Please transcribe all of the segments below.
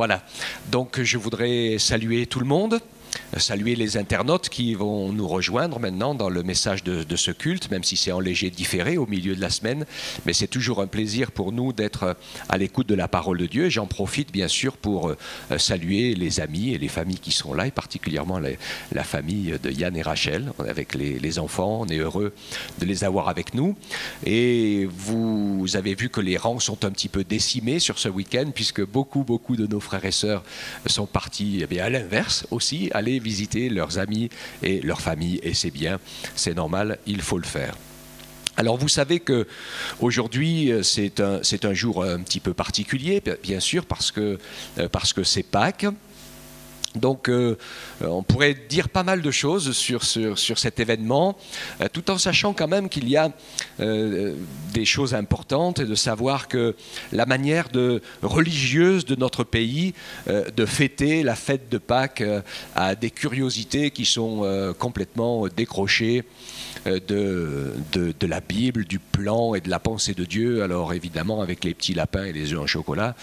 Voilà. Donc je voudrais saluer tout le monde, saluer les internautes qui vont nous rejoindre maintenant dans le message de ce culte, même si c'est en léger différé au milieu de la semaine. Mais c'est toujours un plaisir pour nous d'être à l'écoute de la parole de Dieu. J'en profite bien sûr pour saluer les amis et les familles qui sont là, et particulièrement la famille de Yann et Rachel, avec les enfants. On est heureux de les avoir avec nous. Et vous avez vu que les rangs sont un petit peu décimés sur ce week-end, puisque beaucoup de nos frères et sœurs sont partis eh bien, à l'inverse aussi, aller visiter leurs amis et leurs familles, et c'est bien, c'est normal, il faut le faire. Alors vous savez que aujourd'hui c'est un jour un petit peu particulier, bien sûr, parce que c'est Pâques. Donc on pourrait dire pas mal de choses sur cet événement, tout en sachant quand même qu'il y a des choses importantes, et de savoir que la manière religieuse de notre pays de fêter la fête de Pâques a des curiosités qui sont complètement décrochées de la Bible, du plan et de la pensée de Dieu. Alors évidemment, avec les petits lapins et les œufs en chocolat,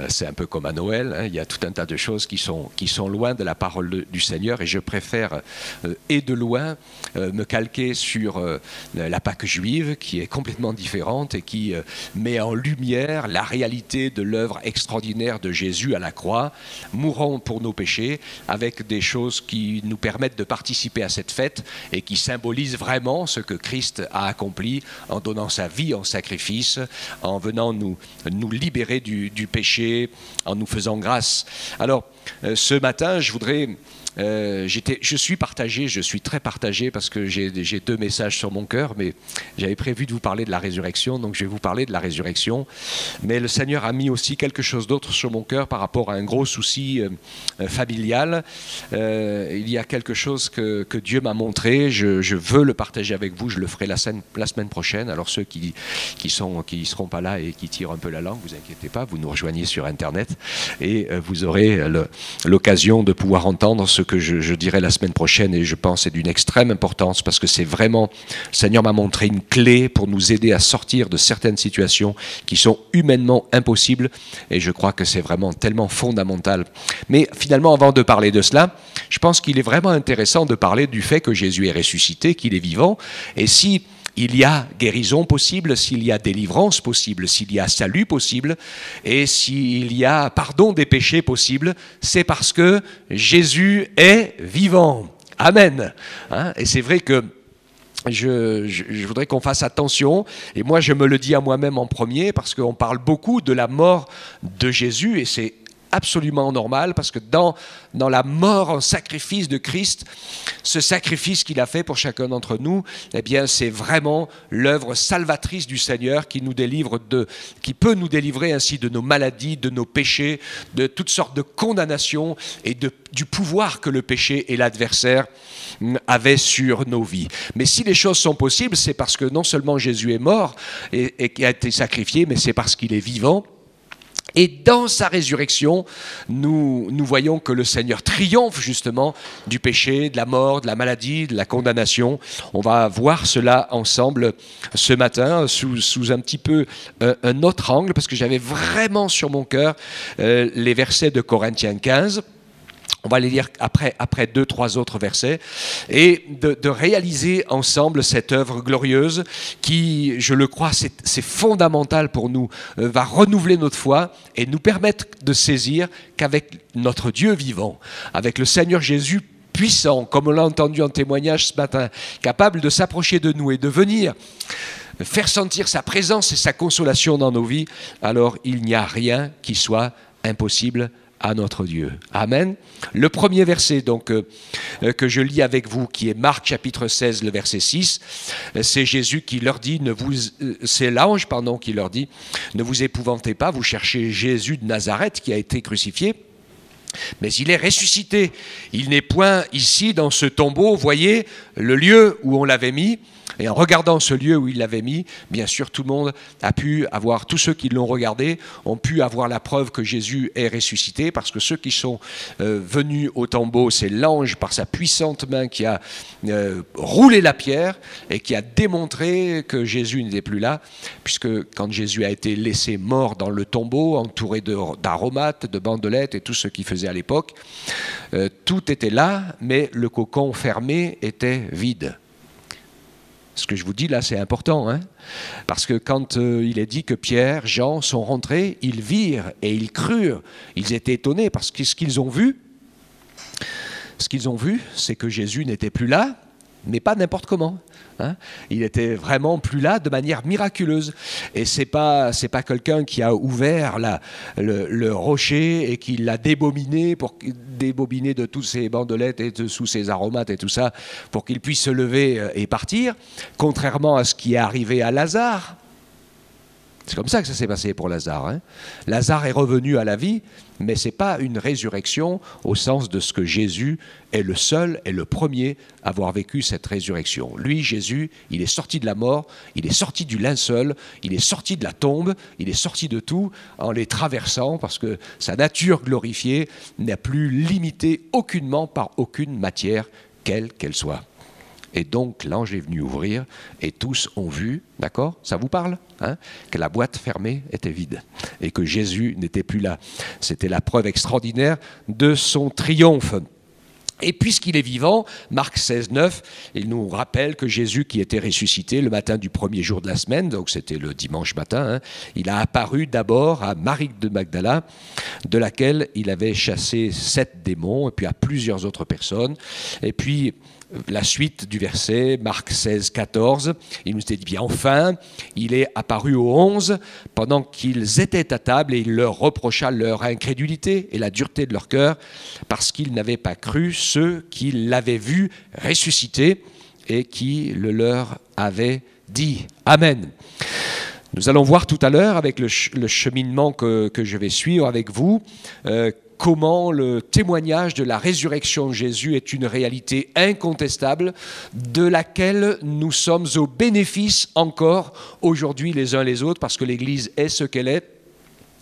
c'est un peu comme à Noël, hein. Il y a tout un tas de choses qui sont loin de la parole du Seigneur, et je préfère et de loin me calquer sur la Pâque juive, qui est complètement différente et qui met en lumière la réalité de l'œuvre extraordinaire de Jésus à la croix, mourant pour nos péchés, avec des choses qui nous permettent de participer à cette fête et qui symbolisent vraiment ce que Christ a accompli en donnant sa vie en sacrifice, en venant nous libérer du péché, en nous faisant grâce. Alors, ce matin, je suis partagé, je suis très partagé, parce que j'ai deux messages sur mon cœur, mais j'avais prévu de vous parler de la résurrection, donc je vais vous parler de la résurrection. Mais le Seigneur a mis aussi quelque chose d'autre sur mon cœur par rapport à un gros souci familial. Il y a quelque chose que Dieu m'a montré, je veux le partager avec vous, je le ferai la semaine prochaine. Alors ceux qui seront pas là et qui tirent un peu la langue, vous inquiétez pas, vous nous rejoignez sur Internet et vous aurez l'occasion de pouvoir entendre ce que je dirai la semaine prochaine, et je pense c'est d'une extrême importance, parce que c'est vraiment, le Seigneur m'a montré une clé pour nous aider à sortir de certaines situations qui sont humainement impossibles, et je crois que c'est vraiment tellement fondamental. Mais finalement, avant de parler de cela, je pense qu'il est vraiment intéressant de parler du fait que Jésus est ressuscité, qu'il est vivant, et si il y a guérison possible, s'il y a délivrance possible, s'il y a salut possible, et s'il y a pardon des péchés possible, c'est parce que Jésus est vivant. Amen. Hein? Et c'est vrai que je voudrais qu'on fasse attention, et moi je me le dis à moi-même en premier, parce qu'on parle beaucoup de la mort de Jésus, et c'est absolument normal, parce que dans la mort en sacrifice de Christ, ce sacrifice qu'il a fait pour chacun d'entre nous, eh bien c'est vraiment l'œuvre salvatrice du Seigneur qui peut nous délivrer ainsi de nos maladies, de nos péchés, de toutes sortes de condamnations et du pouvoir que le péché et l'adversaire avaient sur nos vies. Mais si les choses sont possibles, c'est parce que non seulement Jésus est mort et qui a été sacrifié, mais c'est parce qu'il est vivant. Et dans sa résurrection, nous voyons que le Seigneur triomphe justement du péché, de la mort, de la maladie, de la condamnation. On va voir cela ensemble ce matin sous un petit peu un autre angle, parce que j'avais vraiment sur mon cœur les versets de Corinthiens 15. On va les lire après 2-3 autres versets, et de réaliser ensemble cette œuvre glorieuse qui, je le crois, c'est fondamental pour nous, va renouveler notre foi et nous permettre de saisir qu'avec notre Dieu vivant, avec le Seigneur Jésus puissant, comme on l'a entendu en témoignage ce matin, capable de s'approcher de nous et de venir faire sentir sa présence et sa consolation dans nos vies, alors il n'y a rien qui soit impossible à notre Dieu. Amen. Le premier verset donc que je lis avec vous, qui est Marc chapitre 16, le verset 6, c'est Jésus qui leur dit, c'est l'ange qui leur dit, ne vous épouvantez pas, vous cherchez Jésus de Nazareth qui a été crucifié, mais il est ressuscité. Il n'est point ici dans ce tombeau, voyez le lieu où on l'avait mis. Et en regardant ce lieu où il l'avait mis, bien sûr, tout le monde a pu avoir, tous ceux qui l'ont regardé, ont pu avoir la preuve que Jésus est ressuscité, parce que ceux qui sont venus au tombeau, c'est l'ange par sa puissante main qui a roulé la pierre et qui a démontré que Jésus n'était plus là, puisque quand Jésus a été laissé mort dans le tombeau, entouré d'aromates, de bandelettes et tout ce qu'il faisait à l'époque, tout était là, mais le cocon fermé était vide. Ce que je vous dis là, c'est important, hein, parce que quand il est dit que Pierre, Jean sont rentrés, ils virent et ils crurent. Ils étaient étonnés parce que ce qu'ils ont vu, c'est que Jésus n'était plus là, mais pas n'importe comment. Hein. Il était vraiment plus là de manière miraculeuse. Et c'est pas quelqu'un qui a ouvert le rocher et qui l'a débobiné de tous ses bandelettes et de sous ses aromates et tout ça pour qu'il puisse se lever et partir, contrairement à ce qui est arrivé à Lazare. C'est comme ça que ça s'est passé pour Lazare. Hein. Lazare est revenu à la vie, mais ce n'est pas une résurrection au sens de ce que Jésus est le seul et le premier à avoir vécu cette résurrection. Lui, Jésus, il est sorti de la mort, il est sorti du linceul, il est sorti de la tombe, il est sorti de tout en les traversant parce que sa nature glorifiée n'est plus limitée aucunement par aucune matière, quelle qu'elle soit. Et donc l'ange est venu ouvrir et tous ont vu, d'accord, ça vous parle, hein, que la boîte fermée était vide et que Jésus n'était plus là. C'était la preuve extraordinaire de son triomphe. Et puisqu'il est vivant, Marc 16, 9, il nous rappelle que Jésus qui était ressuscité le matin du premier jour de la semaine, donc c'était le dimanche matin, hein, il a apparu d'abord à Marie de Magdala, de laquelle il avait chassé 7 démons, et puis à plusieurs autres personnes. Et puis la suite du verset, Marc 16, 14, il nous dit bien enfin, il est apparu aux 11 pendant qu'ils étaient à table et il leur reprocha leur incrédulité et la dureté de leur cœur parce qu'ils n'avaient pas cru ceux qui l'avaient vu ressusciter et qui le leur avaient dit. Amen. Nous allons voir tout à l'heure avec le cheminement que je vais suivre avec vous, comment le témoignage de la résurrection de Jésus est une réalité incontestable de laquelle nous sommes au bénéfice encore aujourd'hui les uns les autres parce que l'Église est ce qu'elle est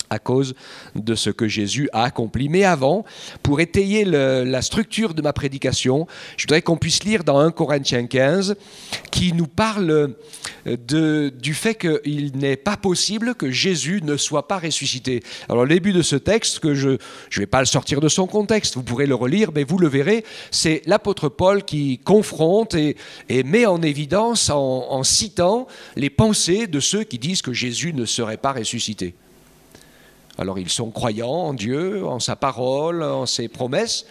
à cause de ce que Jésus a accompli. Mais avant, pour étayer la structure de ma prédication, je voudrais qu'on puisse lire dans 1 Corinthiens 15 qui nous parle du fait qu'il n'est pas possible que Jésus ne soit pas ressuscité. Alors le début de ce texte, que je ne vais pas le sortir de son contexte, vous pourrez le relire, mais vous le verrez, c'est l'apôtre Paul qui confronte et met en évidence en citant les pensées de ceux qui disent que Jésus ne serait pas ressuscité. Alors ils sont croyants en Dieu, en sa parole, en ses promesses,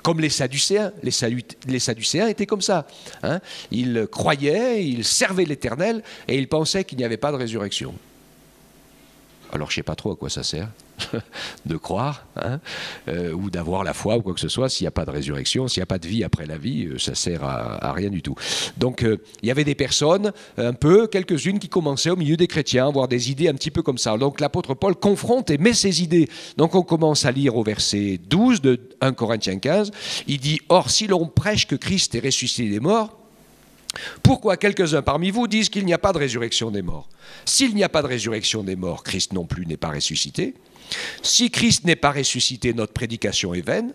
comme les Sadducéens. Les Sadducéens étaient comme ça. Hein. Ils croyaient, ils servaient l'Éternel et ils pensaient qu'il n'y avait pas de résurrection. Alors je ne sais pas trop à quoi ça sert de croire, hein, ou d'avoir la foi ou quoi que ce soit. S'il n'y a pas de résurrection, s'il n'y a pas de vie après la vie, ça ne sert à rien du tout. Donc il y avait des personnes, quelques-unes qui commençaient au milieu des chrétiens à avoir des idées un petit peu comme ça. Donc l'apôtre Paul confronte et met ses idées. Donc on commence à lire au verset 12 de 1 Corinthiens 15. Il dit « Or si l'on prêche que Christ est ressuscité des morts, pourquoi quelques-uns parmi vous disent qu'il n'y a pas de résurrection des morts? S'il n'y a pas de résurrection des morts, Christ non plus n'est pas ressuscité. Si Christ n'est pas ressuscité, notre prédication est vaine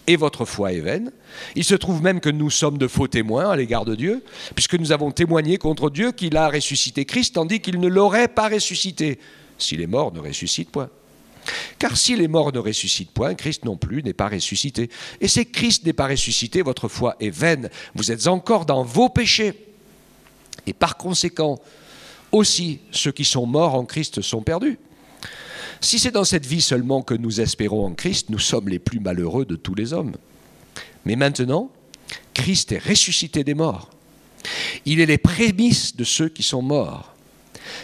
et votre foi est vaine. Il se trouve même que nous sommes de faux témoins à l'égard de Dieu, puisque nous avons témoigné contre Dieu qu'il a ressuscité Christ, tandis qu'il ne l'aurait pas ressuscité, si les morts ne ressuscitent point. Car si les morts ne ressuscitent point, Christ non plus n'est pas ressuscité. Et si Christ n'est pas ressuscité, votre foi est vaine. Vous êtes encore dans vos péchés. Et par conséquent, aussi, ceux qui sont morts en Christ sont perdus. Si c'est dans cette vie seulement que nous espérons en Christ, nous sommes les plus malheureux de tous les hommes. Mais maintenant, Christ est ressuscité des morts. Il est les prémices de ceux qui sont morts.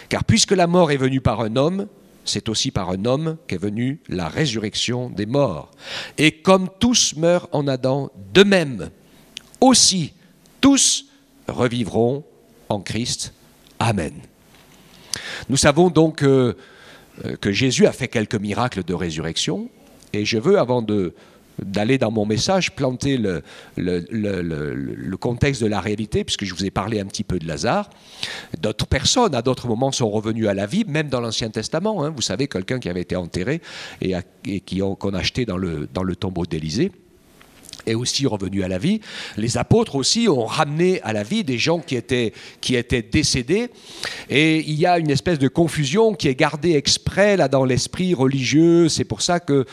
Car puisque la mort est venue par un homme, c'est aussi par un homme qu'est venue la résurrection des morts. Et comme tous meurent en Adam, de même, aussi, tous revivront en Christ. Amen. Nous savons donc que Jésus a fait quelques miracles de résurrection. Et je veux, avant de d'aller dans mon message planter le contexte de la réalité, puisque je vous ai parlé un petit peu de Lazare. D'autres personnes, à d'autres moments, sont revenues à la vie, même dans l'Ancien Testament. Hein. Vous savez, quelqu'un qui avait été enterré et qu'on a jeté dans le tombeau d'Élysée est aussi revenu à la vie. Les apôtres aussi ont ramené à la vie des gens qui étaient décédés. Et il y a une espèce de confusion qui est gardée exprès là dans l'esprit religieux. C'est pour ça que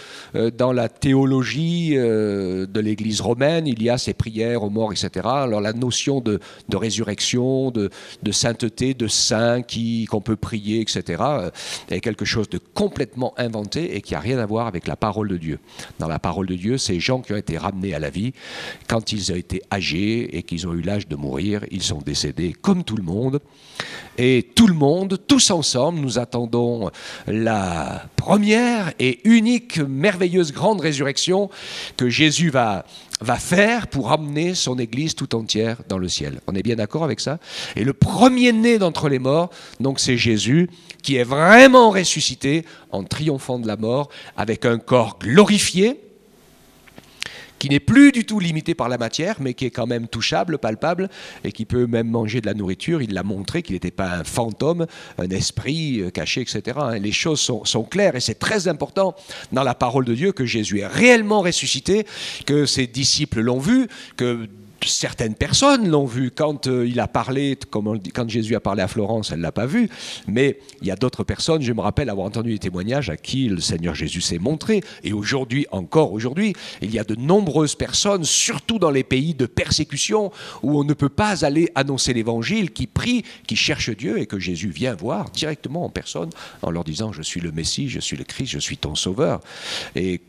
dans la théologie de l'Église romaine, il y a ces prières aux morts, etc. Alors la notion de résurrection, de sainteté, de saint qu'on peut prier, etc. est quelque chose de complètement inventé et qui n'a rien à voir avec la parole de Dieu. Dans la parole de Dieu, ces gens qui ont été ramenés à la vie, quand ils ont été âgés et qu'ils ont eu l'âge de mourir, ils sont décédés comme tout le monde. Et tout le monde, tous ensemble, nous attendons la première et unique, merveilleuse, grande résurrection que Jésus va faire pour amener son Église tout entière dans le ciel. On est bien d'accord avec ça? Et le premier-né d'entre les morts, donc c'est Jésus, qui est vraiment ressuscité en triomphant de la mort, avec un corps glorifié, qui n'est plus du tout limité par la matière, mais qui est quand même touchable, palpable, et qui peut même manger de la nourriture. Il l'a montré qu'il n'était pas un fantôme, un esprit caché, etc. Les choses sont claires, et c'est très important dans la parole de Dieu que Jésus est réellement ressuscité, que ses disciples l'ont vu, que certaines personnes l'ont vu quand il a parlé, quand Jésus a parlé à Florence, elle ne l'a pas vu, mais il y a d'autres personnes, je me rappelle avoir entendu des témoignages à qui le Seigneur Jésus s'est montré, et aujourd'hui, encore aujourd'hui, il y a de nombreuses personnes, surtout dans les pays de persécution, où on ne peut pas aller annoncer l'évangile, qui prient, qui cherchent Dieu, et que Jésus vient voir directement en personne, en leur disant « Je suis le Messie, je suis le Christ, je suis ton Sauveur ». Et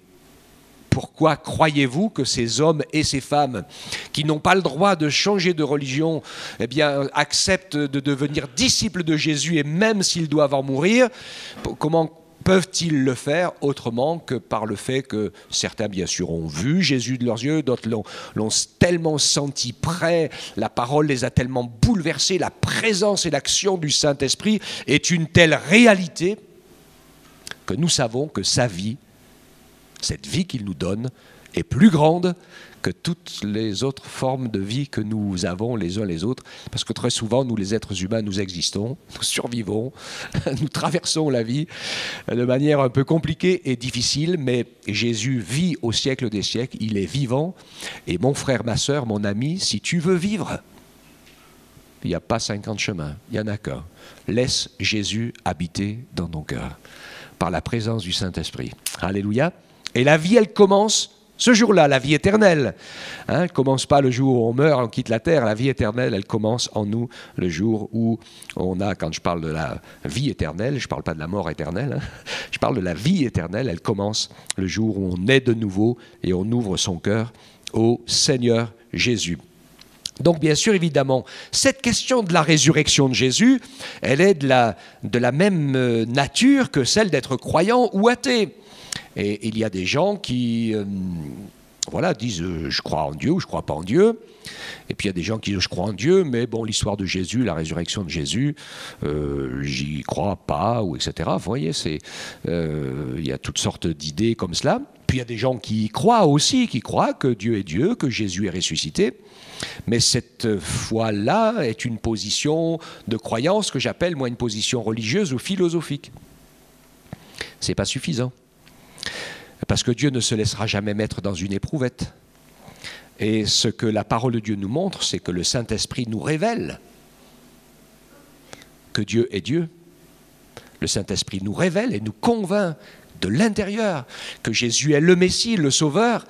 pourquoi croyez-vous que ces hommes et ces femmes qui n'ont pas le droit de changer de religion, eh bien, acceptent de devenir disciples de Jésus, et même s'ils doivent en mourir, comment peuvent-ils le faire autrement que par le fait que certains, bien sûr, ont vu Jésus de leurs yeux, d'autres l'ont tellement senti près, la parole les a tellement bouleversés, la présence et l'action du Saint-Esprit est une telle réalité que nous savons que sa vie, cette vie qu'il nous donne, est plus grande que toutes les autres formes de vie que nous avons les uns les autres. Parce que très souvent, nous les êtres humains, nous existons, nous survivons, nous traversons la vie de manière un peu compliquée et difficile, mais Jésus vit au siècle des siècles, il est vivant. Et mon frère, ma sœur, mon ami, si tu veux vivre, il n'y a pas 50 chemins, il n'y en a qu'un. Laisse Jésus habiter dans ton cœur, par la présence du Saint-Esprit. Alléluia. Et la vie, elle commence ce jour-là, la vie éternelle. Elle ne commence pas le jour où on meurt, on quitte la terre. La vie éternelle, elle commence en nous le jour où on a, quand je parle de la vie éternelle, je ne parle pas de la mort éternelle, je parle de la vie éternelle, elle commence le jour où on est de nouveau et on ouvre son cœur au Seigneur Jésus. Donc bien sûr, évidemment, cette question de la résurrection de Jésus, elle est de la même nature que celle d'être croyant ou athée. Et il y a des gens qui disent je crois en Dieu ou je ne crois pas en Dieu. Et puis il y a des gens qui disent je crois en Dieu, mais bon, l'histoire de Jésus, la résurrection de Jésus, j'y crois pas, ou etc. Vous voyez, il y a toutes sortes d'idées comme cela. Puis il y a des gens qui y croient aussi, qui croient que Dieu est Dieu, que Jésus est ressuscité. Mais cette foi-là est une position de croyance que j'appelle, moi, une position religieuse ou philosophique. Ce n'est pas suffisant. Parce que Dieu ne se laissera jamais mettre dans une éprouvette. Et ce que la parole de Dieu nous montre, c'est que le Saint-Esprit nous révèle que Dieu est Dieu. Le Saint-Esprit nous révèle et nous convainc de l'intérieur que Jésus est le Messie, le Sauveur.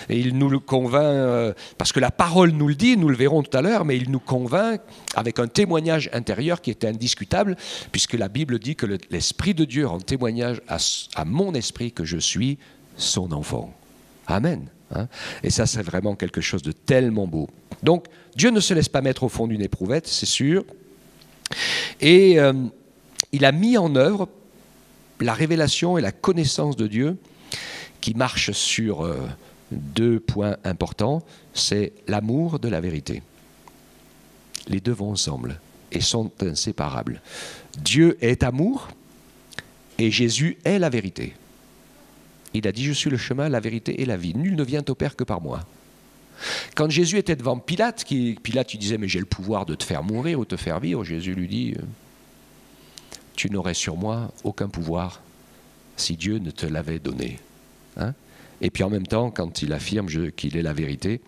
Et il nous le convainc, parce que la parole nous le dit, nous le verrons tout à l'heure, mais il nous convainc avec un témoignage intérieur qui est indiscutable, puisque la Bible dit que l'Esprit de Dieu rend témoignage à mon esprit que je suis son enfant. Amen. Et ça, c'est vraiment quelque chose de tellement beau. Donc, Dieu ne se laisse pas mettre au fond d'une éprouvette, c'est sûr. Et il a mis en œuvre la révélation et la connaissance de Dieu qui marchent sur deux points importants, c'est l'amour de la vérité. Les deux vont ensemble et sont inséparables. Dieu est amour et Jésus est la vérité. Il a dit, je suis le chemin, la vérité et la vie. Nul ne vient au Père que par moi. Quand Jésus était devant Pilate, Pilate lui disait, mais j'ai le pouvoir de te faire mourir ou te faire vivre. Jésus lui dit, tu n'aurais sur moi aucun pouvoir si Dieu ne te l'avait donné. Hein? Et puis en même temps, quand il affirme qu'il est la vérité,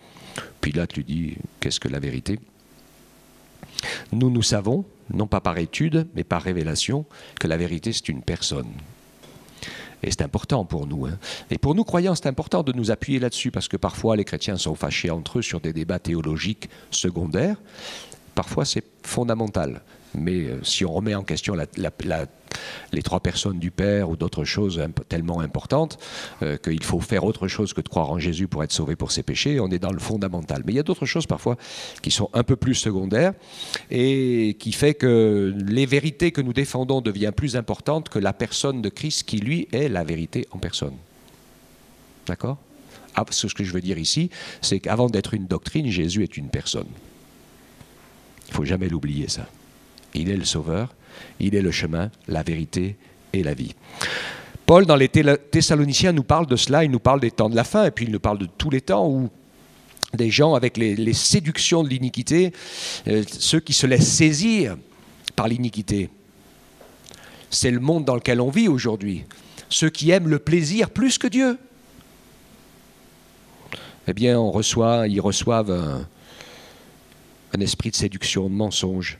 Pilate lui dit, qu'est-ce que la vérité? Nous savons, non pas par étude, mais par révélation, que la vérité c'est une personne. Et c'est important pour nous. Hein. Et pour nous, croyants, c'est important de nous appuyer là-dessus, parce que parfois les chrétiens sont fâchés entre eux sur des débats théologiques secondaires. Parfois c'est fondamental. Mais si on remet en question les trois personnes du Père ou d'autres choses tellement importantes qu'il faut faire autre chose que de croire en Jésus pour être sauvé pour ses péchés, on est dans le fondamental. Mais il y a d'autres choses parfois qui sont un peu plus secondaires et qui fait que les vérités que nous défendons deviennent plus importantes que la personne de Christ qui, lui, est la vérité en personne. D'accord ? Ce que je veux dire ici, c'est qu'avant d'être une doctrine, Jésus est une personne. Il ne faut jamais l'oublier, ça. Il est le Sauveur, il est le chemin, la vérité et la vie. Paul, dans les Thessaloniciens, nous parle de cela, il nous parle des temps de la fin, et puis il nous parle de tous les temps où des gens, avec les séductions de l'iniquité, ceux qui se laissent saisir par l'iniquité, c'est le monde dans lequel on vit aujourd'hui. Ceux qui aiment le plaisir plus que Dieu, eh bien, ils reçoivent un esprit de séduction, de mensonge.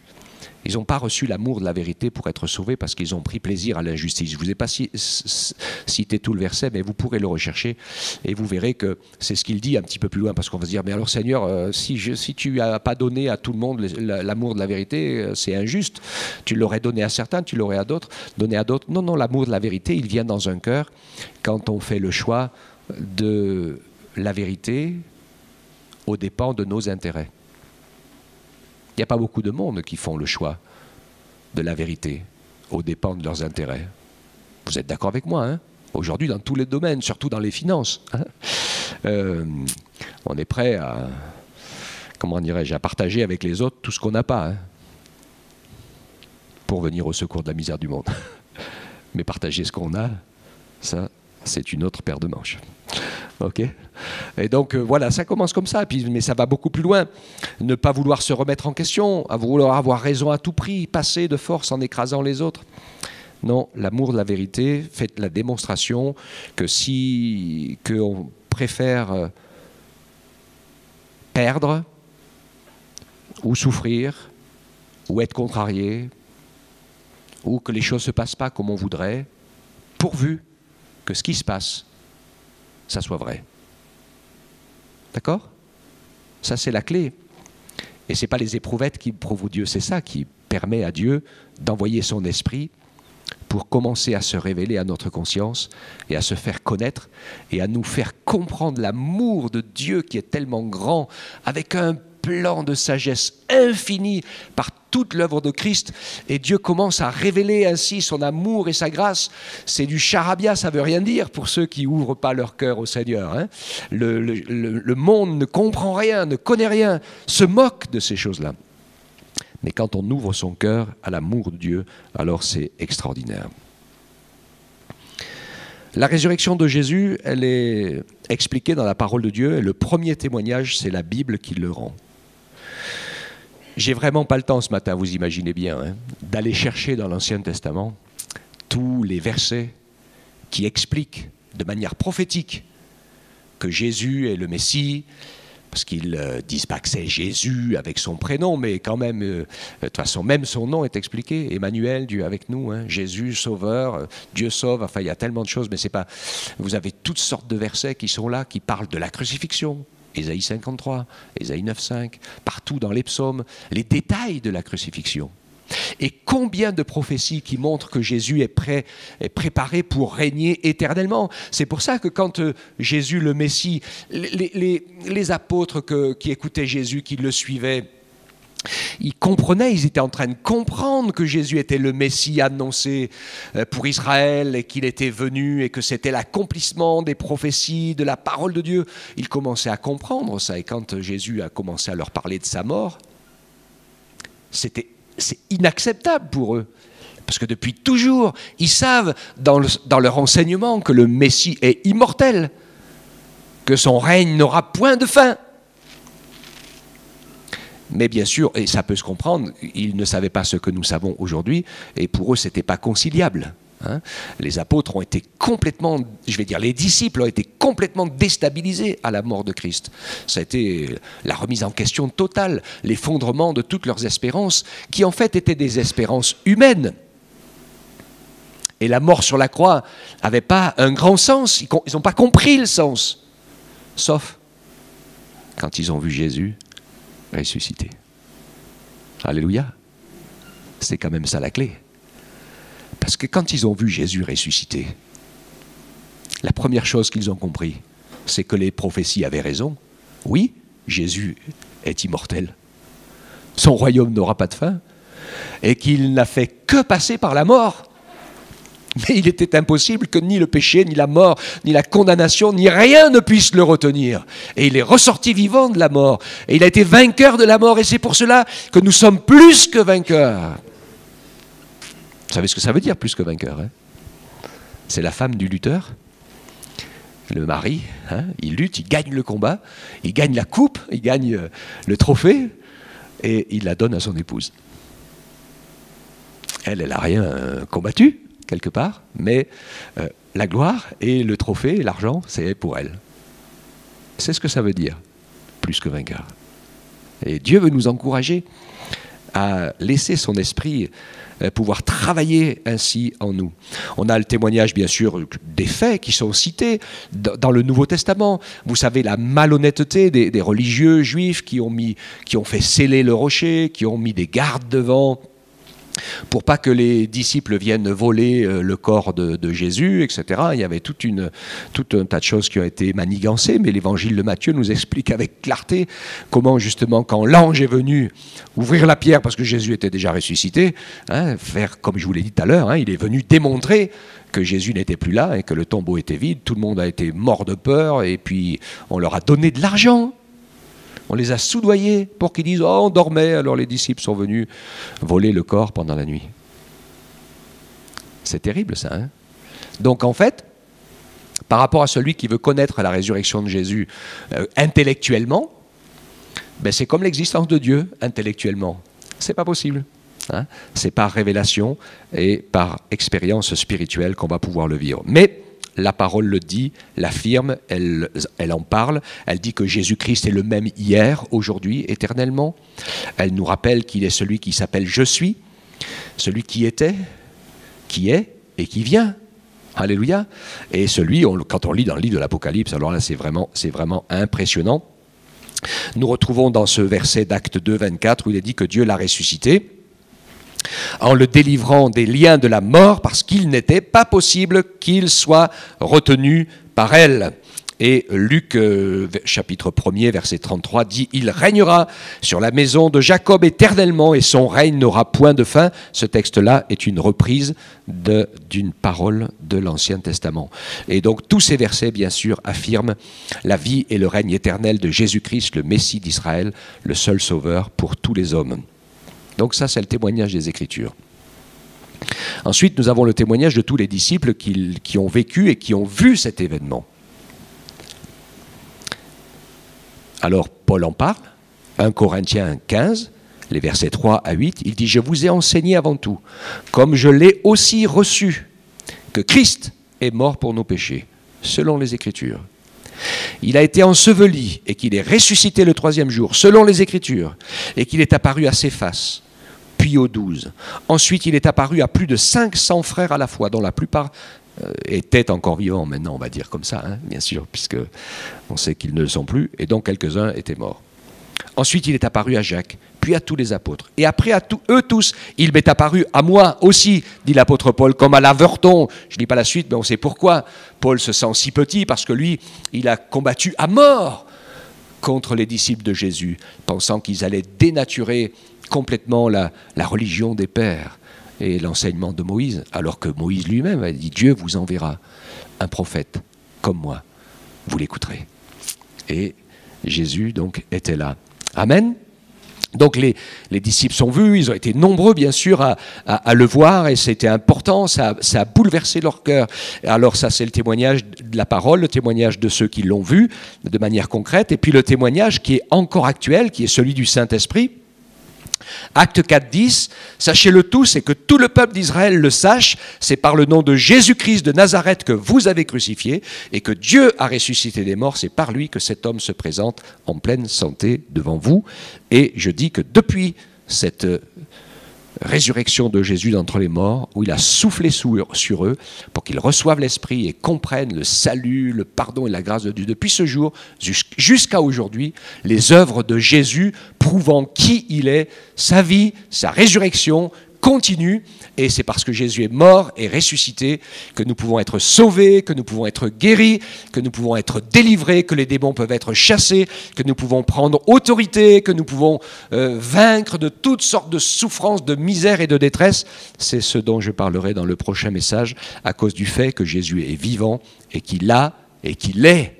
Ils n'ont pas reçu l'amour de la vérité pour être sauvés parce qu'ils ont pris plaisir à l'injustice. Je ne vous ai pas cité tout le verset, mais vous pourrez le rechercher et vous verrez que c'est ce qu'il dit un petit peu plus loin, parce qu'on va se dire, mais alors Seigneur, si tu n'as pas donné à tout le monde l'amour de la vérité, c'est injuste. Tu l'aurais donné à certains, tu l'aurais donné à d'autres. Non, l'amour de la vérité, il vient dans un cœur quand on fait le choix de la vérité aux dépens de nos intérêts. Il n'y a pas beaucoup de monde qui font le choix de la vérité aux dépens de leurs intérêts. Vous êtes d'accord avec moi, hein? Aujourd'hui, dans tous les domaines, surtout dans les finances, hein, on est prêt à, à partager avec les autres tout ce qu'on n'a pas, hein, pour venir au secours de la misère du monde. Mais partager ce qu'on a, ça, c'est une autre paire de manches. Ok. Et donc voilà, ça commence comme ça, mais ça va beaucoup plus loin. Ne pas vouloir se remettre en question, à vouloir avoir raison à tout prix, passer de force en écrasant les autres. Non, l'amour de la vérité fait la démonstration qu'on préfère perdre ou souffrir ou être contrarié ou que les choses ne se passent pas comme on voudrait, pourvu que ce qui se passe, ça soit vrai. D'accord ? Ça, c'est la clé. Et ce n'est pas les éprouvettes qui prouvent Dieu, c'est ça qui permet à Dieu d'envoyer son esprit pour commencer à se révéler à notre conscience et à se faire connaître et à nous faire comprendre l'amour de Dieu qui est tellement grand, avec un plan de sagesse infinie par toute l'œuvre de Christ. Et Dieu commence à révéler ainsi son amour et sa grâce. C'est du charabia, ça ne veut rien dire pour ceux qui n'ouvrent pas leur cœur au Seigneur. Hein. Le monde ne comprend rien, ne connaît rien, se moque de ces choses-là. Mais quand on ouvre son cœur à l'amour de Dieu, alors c'est extraordinaire. La résurrection de Jésus, elle est expliquée dans la parole de Dieu. Et le premier témoignage, c'est la Bible qui le rend. J'ai vraiment pas le temps ce matin, vous imaginez bien, hein, d'aller chercher dans l'Ancien Testament tous les versets qui expliquent de manière prophétique que Jésus est le Messie, parce qu'ils ne disent pas que c'est Jésus avec son prénom, mais quand même, de toute façon, même son nom est expliqué. Emmanuel, Dieu avec nous, hein, Jésus, Sauveur, Dieu sauve, enfin il y a tellement de choses, mais c'est pas... Vous avez toutes sortes de versets qui sont là, qui parlent de la crucifixion. Ésaïe 53, Ésaïe 9,5, partout dans les psaumes, les détails de la crucifixion. Et combien de prophéties qui montrent que Jésus est préparé pour régner éternellement. C'est pour ça que quand Jésus, le Messie, les apôtres qui écoutaient Jésus, qui le suivaient, ils comprenaient, ils étaient en train de comprendre que Jésus était le Messie annoncé pour Israël et qu'il était venu et que c'était l'accomplissement des prophéties, de la parole de Dieu. Ils commençaient à comprendre ça. Et quand Jésus a commencé à leur parler de sa mort, c'est inacceptable pour eux. Parce que depuis toujours, ils savent dans leur enseignement que le Messie est immortel, que son règne n'aura point de fin. Mais bien sûr, et ça peut se comprendre, ils ne savaient pas ce que nous savons aujourd'hui, et pour eux, ce n'était pas conciliable. Hein. Les apôtres ont été complètement, les disciples ont été complètement déstabilisés à la mort de Christ. Ça a été la remise en question totale, l'effondrement de toutes leurs espérances, qui en fait étaient des espérances humaines. Et la mort sur la croix n'avait pas un grand sens, ils n'ont pas compris le sens, sauf quand ils ont vu Jésus ressuscité. Alléluia. C'est quand même ça la clé. Parce que quand ils ont vu Jésus ressuscité, la première chose qu'ils ont compris, c'est que les prophéties avaient raison. Oui, Jésus est immortel. Son royaume n'aura pas de fin. Et qu'il n'a fait que passer par la mort. Mais il était impossible que ni le péché, ni la mort, ni la condamnation, ni rien ne puisse le retenir. Et il est ressorti vivant de la mort. Et il a été vainqueur de la mort. Et c'est pour cela que nous sommes plus que vainqueurs. Vous savez ce que ça veut dire, plus que vainqueur, hein? C'est la femme du lutteur. Le mari, hein, il lutte, il gagne le combat, il gagne la coupe, il gagne le trophée, et il la donne à son épouse. Elle n'a rien combattu, quelque part, mais la gloire et le trophée, l'argent, c'est pour elle. C'est ce que ça veut dire, plus que vainqueur. Et Dieu veut nous encourager à laisser son esprit pouvoir travailler ainsi en nous. On a le témoignage, bien sûr, des faits qui sont cités dans le Nouveau Testament. Vous savez, la malhonnêteté des religieux juifs qui ont fait sceller le rocher, qui ont mis des gardes devant, pour pas que les disciples viennent voler le corps de Jésus, etc. Il y avait tout un tas de choses qui ont été manigancées, mais l'évangile de Matthieu nous explique avec clarté comment justement quand l'ange est venu ouvrir la pierre, parce que Jésus était déjà ressuscité, hein, faire comme je vous l'ai dit tout à l'heure, hein, il est venu démontrer que Jésus n'était plus là et que le tombeau était vide, tout le monde a été mort de peur, et puis on leur a donné de l'argent. On les a soudoyés pour qu'ils disent « Oh, on dormait », alors les disciples sont venus voler le corps pendant la nuit. C'est terrible ça, hein? Donc en fait, par rapport à celui qui veut connaître la résurrection de Jésus intellectuellement, ben c'est comme l'existence de Dieu intellectuellement. C'est pas possible. Hein? C'est par révélation et par expérience spirituelle qu'on va pouvoir le vivre. Mais la parole le dit, l'affirme, elle en parle. Elle dit que Jésus-Christ est le même hier, aujourd'hui, éternellement. Elle nous rappelle qu'il est celui qui s'appelle « Je suis », celui qui était, qui est et qui vient. Alléluia. Et celui, quand on lit dans le livre de l'Apocalypse, alors là c'est vraiment impressionnant. Nous retrouvons dans ce verset d'Acte 2, 24, où il est dit que Dieu l'a ressuscité, en le délivrant des liens de la mort, parce qu'il n'était pas possible qu'il soit retenu par elle. Et Luc, chapitre 1er, verset 33, dit « Il régnera sur la maison de Jacob éternellement, et son règne n'aura point de fin ». Ce texte-là est une reprise d'une parole de l'Ancien Testament. Et donc tous ces versets, bien sûr, affirment la vie et le règne éternel de Jésus-Christ, le Messie d'Israël, le seul sauveur pour tous les hommes. Donc ça, c'est le témoignage des Écritures. Ensuite, nous avons le témoignage de tous les disciples qui ont vécu et qui ont vu cet événement. Alors, Paul en parle, 1 Corinthiens 15, les versets 3 à 8, il dit « Je vous ai enseigné avant tout, comme je l'ai aussi reçu, que Christ est mort pour nos péchés, selon les Écritures. Il a été enseveli et qu'il est ressuscité le troisième jour, selon les Écritures, et qu'il est apparu à Céphas, puis aux 12. Ensuite, il est apparu à plus de 500 frères à la fois, dont la plupart étaient encore vivants maintenant, on va dire comme ça, hein, bien sûr, puisque on sait qu'ils ne le sont plus, et donc quelques-uns étaient morts. Ensuite, il est apparu à Jacques, puis à tous les apôtres. Et après, à eux tous, il m'est apparu à moi aussi, dit l'apôtre Paul, comme à l'avorton. Je ne lis pas la suite, mais on sait pourquoi. Paul se sent si petit, parce que lui, il a combattu à mort contre les disciples de Jésus, pensant qu'ils allaient dénaturer complètement la religion des pères et l'enseignement de Moïse, alors que Moïse lui-même a dit « Dieu vous enverra un prophète comme moi, vous l'écouterez ». Et Jésus, donc, était là. Amen. Donc les disciples sont vus, ils ont été nombreux bien sûr à le voir, et c'était important, ça a bouleversé leur cœur. Alors ça, c'est le témoignage de la parole, le témoignage de ceux qui l'ont vu de manière concrète, et puis le témoignage qui est encore actuel, qui est celui du Saint-Esprit. Acte 4:10, sachez-le tous et que tout le peuple d'Israël le sache, c'est par le nom de Jésus-Christ de Nazareth que vous avez crucifié et que Dieu a ressuscité des morts, c'est par lui que cet homme se présente en pleine santé devant vous. Et je dis que depuis cette résurrection de Jésus d'entre les morts, où il a soufflé sur eux pour qu'ils reçoivent l'Esprit et comprennent le salut, le pardon et la grâce de Dieu. Depuis ce jour jusqu'à aujourd'hui, les œuvres de Jésus prouvant qui il est, sa vie, sa résurrection continue, et c'est parce que Jésus est mort et ressuscité que nous pouvons être sauvés, que nous pouvons être guéris, que nous pouvons être délivrés, que les démons peuvent être chassés, que nous pouvons prendre autorité, que nous pouvons vaincre de toutes sortes de souffrances, de misère et de détresse. C'est ce dont je parlerai dans le prochain message, à cause du fait que Jésus est vivant et qu'il a et qu'il est,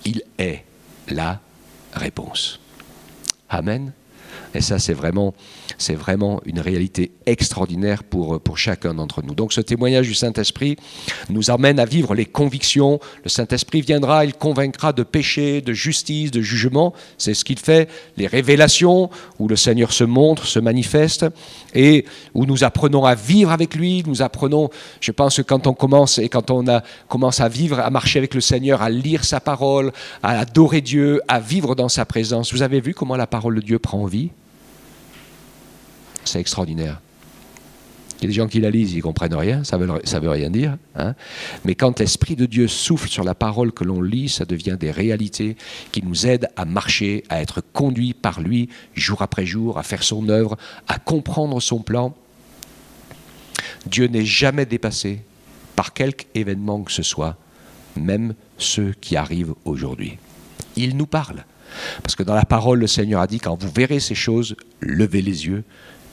il est la réponse. Amen. Et ça, c'est vraiment une réalité extraordinaire pour chacun d'entre nous. Donc ce témoignage du Saint-Esprit nous amène à vivre les convictions. Le Saint-Esprit viendra, il convaincra de péché, de justice, de jugement. C'est ce qu'il fait. Les révélations où le Seigneur se montre, se manifeste, et où nous apprenons à vivre avec lui. Nous apprenons, je pense que quand on commence à vivre, à marcher avec le Seigneur, à lire sa parole, à adorer Dieu, à vivre dans sa présence. Vous avez vu comment la parole de Dieu prend vie ? C'est extraordinaire. Il y a des gens qui la lisent, ils ne comprennent rien, ça veut rien dire. Hein. Mais quand l'Esprit de Dieu souffle sur la parole que l'on lit, ça devient des réalités qui nous aident à marcher, à être conduits par lui, jour après jour, à faire son œuvre, à comprendre son plan. Dieu n'est jamais dépassé par quelque événement que ce soit, même ceux qui arrivent aujourd'hui. Il nous parle. Parce que dans la parole, le Seigneur a dit, quand vous verrez ces choses, levez les yeux,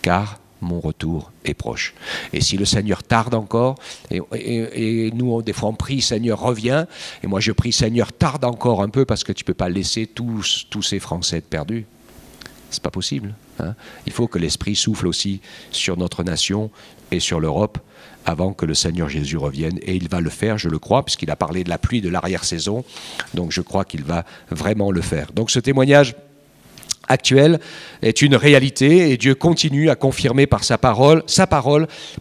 car mon retour est proche. Et si le Seigneur tarde encore, et nous, des fois, on prie, Seigneur, reviens, et moi je prie, Seigneur, tarde encore un peu, parce que tu ne peux pas laisser tous ces Français être perdus. C'est pas possible. Hein. Il faut que l'Esprit souffle aussi sur notre nation et sur l'Europe, avant que le Seigneur Jésus revienne. Et il va le faire, je le crois, puisqu'il a parlé de la pluie de l'arrière-saison. Donc je crois qu'il va vraiment le faire. Donc ce témoignage actuel est une réalité, et Dieu continue à confirmer par sa parole,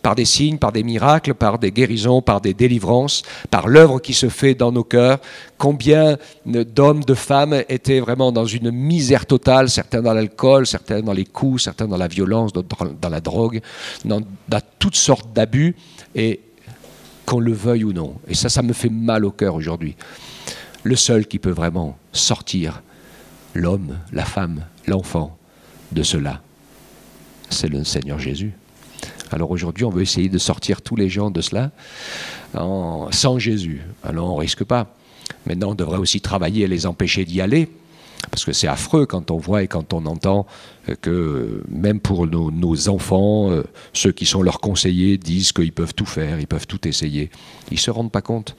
par des signes, par des miracles, par des guérisons, par des délivrances, par l'œuvre qui se fait dans nos cœurs. Combien d'hommes, de femmes étaient vraiment dans une misère totale, certains dans l'alcool, certains dans les coups, certains dans la violence, d'autres dans la drogue, dans toutes sortes d'abus, et qu'on le veuille ou non. Et ça me fait mal au cœur aujourd'hui. Le seul qui peut vraiment sortir l'homme, la femme, l'enfant de cela, c'est le Seigneur Jésus. Alors aujourd'hui, on veut essayer de sortir tous les gens de cela sans Jésus. Alors on ne risque pas. Maintenant, on devrait aussi travailler à les empêcher d'y aller, parce que c'est affreux quand on voit et quand on entend que même pour nos enfants, ceux qui sont leurs conseillers disent qu'ils peuvent tout faire, ils peuvent tout essayer. Ils ne se rendent pas compte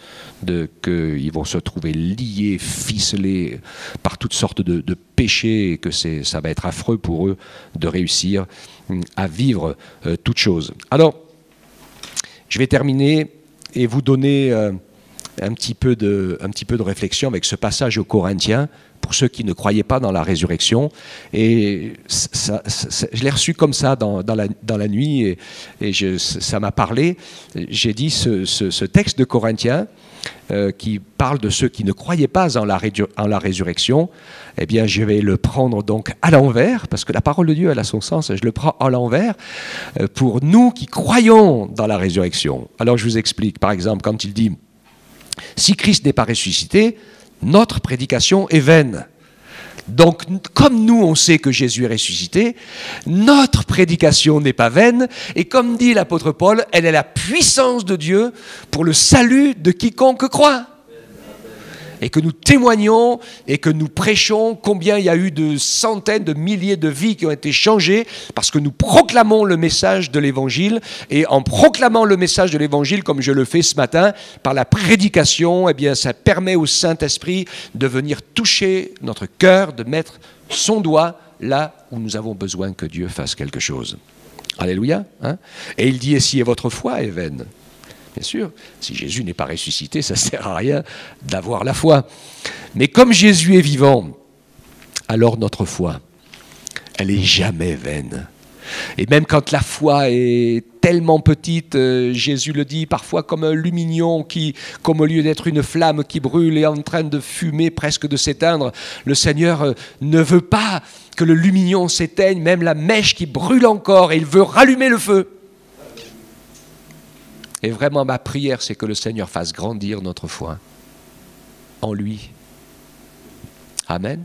qu'ils vont se trouver liés, ficelés par toutes sortes de péchés, et que ça va être affreux pour eux de réussir à vivre toutes choses. Alors, je vais terminer et vous donner un petit peu de réflexion avec ce passage aux Corinthiens, pour ceux qui ne croyaient pas dans la résurrection. Et je l'ai reçu comme ça dans la nuit, et ça m'a parlé. J'ai dit ce texte de Corinthiens qui parle de ceux qui ne croyaient pas en la résurrection, eh bien je vais le prendre donc à l'envers, parce que la parole de Dieu elle a son sens, je le prends à l'envers pour nous qui croyons dans la résurrection. Alors je vous explique, par exemple, quand il dit « Si Christ n'est pas ressuscité, notre prédication est vaine ». Donc, comme nous, on sait que Jésus est ressuscité, notre prédication n'est pas vaine, et comme dit l'apôtre Paul, elle est la puissance de Dieu pour le salut de quiconque croit. Et que nous témoignons et que nous prêchons combien il y a eu de centaines, de milliers de vies qui ont été changées parce que nous proclamons le message de l'Évangile. Et en proclamant le message de l'Évangile, comme je le fais ce matin, par la prédication, eh bien, ça permet au Saint-Esprit de venir toucher notre cœur, de mettre son doigt là où nous avons besoin que Dieu fasse quelque chose. Alléluia. Hein? Et il dit, et si votre foi est vaine? Bien sûr, si Jésus n'est pas ressuscité, ça ne sert à rien d'avoir la foi. Mais comme Jésus est vivant, alors notre foi, elle n'est jamais vaine. Et même quand la foi est tellement petite, Jésus le dit, parfois comme un lumignon qui, comme au lieu d'être une flamme qui brûle, est en train de fumer, presque de s'éteindre, le Seigneur ne veut pas que le lumignon s'éteigne, même la mèche qui brûle encore, et il veut rallumer le feu. Et vraiment, ma prière, c'est que le Seigneur fasse grandir notre foi en lui. Amen.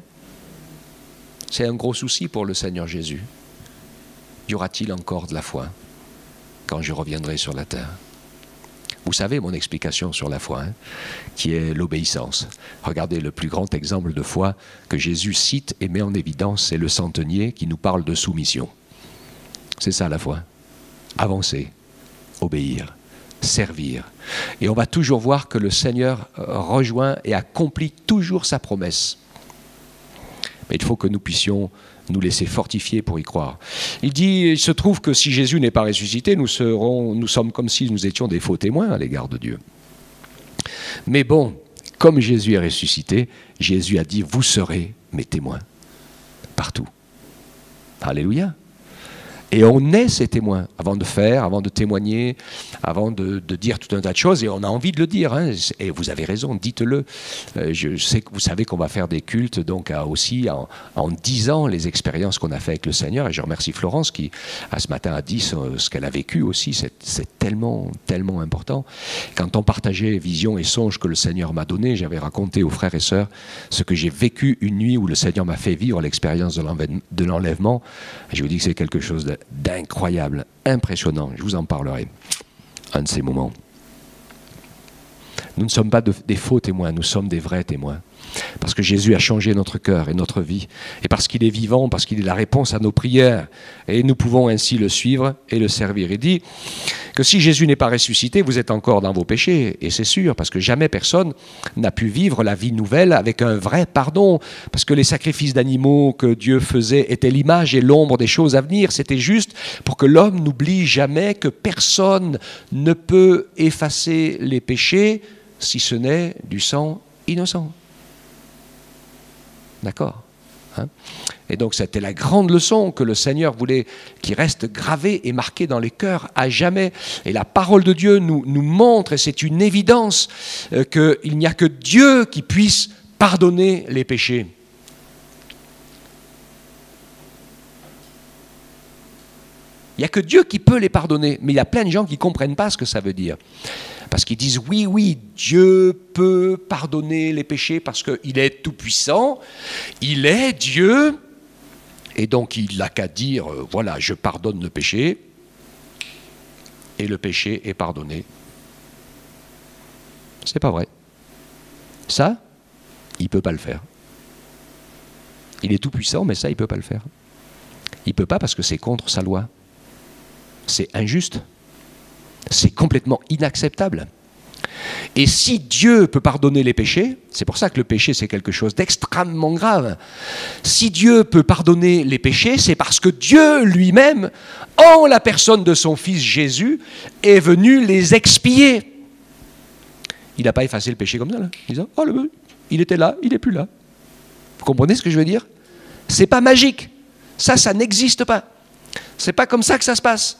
C'est un gros souci pour le Seigneur Jésus. Y aura-t-il encore de la foi quand je reviendrai sur la terre? Vous savez mon explication sur la foi, hein, qui est l'obéissance. Regardez, le plus grand exemple de foi que Jésus cite et met en évidence, c'est le centenier qui nous parle de soumission. C'est ça la foi. Avancer, obéir, servir. Et on va toujours voir que le Seigneur rejoint et accomplit toujours sa promesse. Mais il faut que nous puissions nous laisser fortifier pour y croire. Il dit, il se trouve que si Jésus n'est pas ressuscité, nous sommes comme si nous étions des faux témoins à l'égard de Dieu. Mais bon, comme Jésus est ressuscité, Jésus a dit, vous serez mes témoins, partout. Alléluia. Et on est ces témoins, avant de faire, avant de témoigner, avant de dire tout un tas de choses, et on a envie de le dire, hein, et vous avez raison, dites-le. Je sais que vous savez qu'on va faire des cultes, donc aussi en disant les expériences qu'on a fait avec le Seigneur, et je remercie Florence qui, ce matin, a dit ce qu'elle a vécu aussi, c'est tellement, tellement important. Quand on partageait visions et songes que le Seigneur m'a donné, j'avais raconté aux frères et sœurs ce que j'ai vécu une nuit où le Seigneur m'a fait vivre l'expérience de l'enlèvement. Je vous dis que c'est quelque chose d'incroyable, impressionnant. Je vous en parlerai, un de ces moments. Nous ne sommes pas des faux témoins, nous sommes des vrais témoins. Parce que Jésus a changé notre cœur et notre vie. Et parce qu'il est vivant, parce qu'il est la réponse à nos prières. Et nous pouvons ainsi le suivre et le servir. Il dit que si Jésus n'est pas ressuscité, vous êtes encore dans vos péchés. Et c'est sûr, parce que jamais personne n'a pu vivre la vie nouvelle avec un vrai pardon. Parce que les sacrifices d'animaux que Dieu faisait étaient l'image et l'ombre des choses à venir. C'était juste pour que l'homme n'oublie jamais que personne ne peut effacer les péchés si ce n'est du sang innocent. D'accord, hein? Et donc c'était la grande leçon que le Seigneur voulait qui reste gravée et marquée dans les cœurs à jamais. Et la parole de Dieu nous montre, et c'est une évidence, qu'il n'y a que Dieu qui puisse pardonner les péchés. Il n'y a que Dieu qui peut les pardonner, mais il y a plein de gens qui ne comprennent pas ce que ça veut dire. Parce qu'ils disent, oui, Dieu peut pardonner les péchés parce qu'il est tout-puissant, il est Dieu, et donc il n'a qu'à dire, voilà, je pardonne le péché, et le péché est pardonné. C'est pas vrai. Ça, il ne peut pas le faire. Il est tout-puissant, mais ça, il ne peut pas le faire. Il ne peut pas parce que c'est contre sa loi. C'est injuste. C'est complètement inacceptable. Et si Dieu peut pardonner les péchés, c'est pour ça que le péché c'est quelque chose d'extrêmement grave. Si Dieu peut pardonner les péchés, c'est parce que Dieu lui-même, en la personne de son Fils Jésus, est venu les expier. Il n'a pas effacé le péché comme ça, là, en disant, oh, il était là, il n'est plus là. Vous comprenez ce que je veux dire? C'est pas magique. Ça n'existe pas. C'est pas comme ça que ça se passe.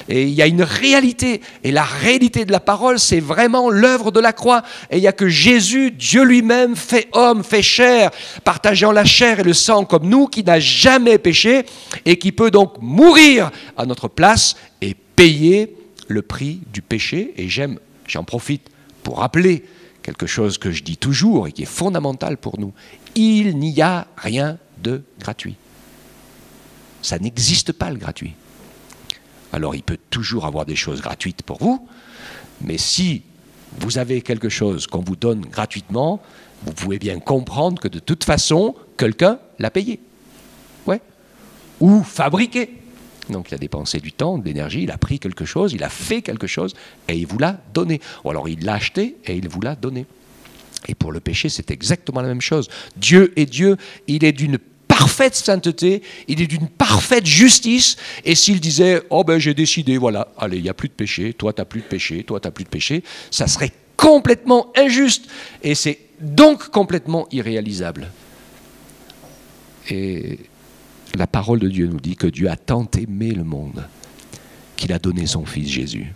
Et il y a une réalité, et la réalité de la parole, c'est vraiment l'œuvre de la croix. Et il n'y a que Jésus, Dieu lui-même, fait homme, fait chair, partageant la chair et le sang comme nous, qui n'a jamais péché, et qui peut donc mourir à notre place et payer le prix du péché. Et j'en profite pour rappeler quelque chose que je dis toujours et qui est fondamental pour nous. Il n'y a rien de gratuit. Ça n'existe pas le gratuit. Alors il peut toujours avoir des choses gratuites pour vous, mais si vous avez quelque chose qu'on vous donne gratuitement, vous pouvez bien comprendre que de toute façon, quelqu'un l'a payé. Ouais. Ou fabriqué. Donc il a dépensé du temps, de l'énergie, il a pris quelque chose, il a fait quelque chose et il vous l'a donné. Ou alors il l'a acheté et il vous l'a donné. Et pour le péché, c'est exactement la même chose. Dieu est Dieu, il est d'une parfaite sainteté, il est d'une parfaite justice. Et s'il disait, oh ben j'ai décidé, voilà, allez, il n'y a plus de péché, toi tu n'as plus de péché, toi tu n'as plus de péché, ça serait complètement injuste. Et c'est donc complètement irréalisable. Et la parole de Dieu nous dit que Dieu a tant aimé le monde qu'il a donné son Fils Jésus,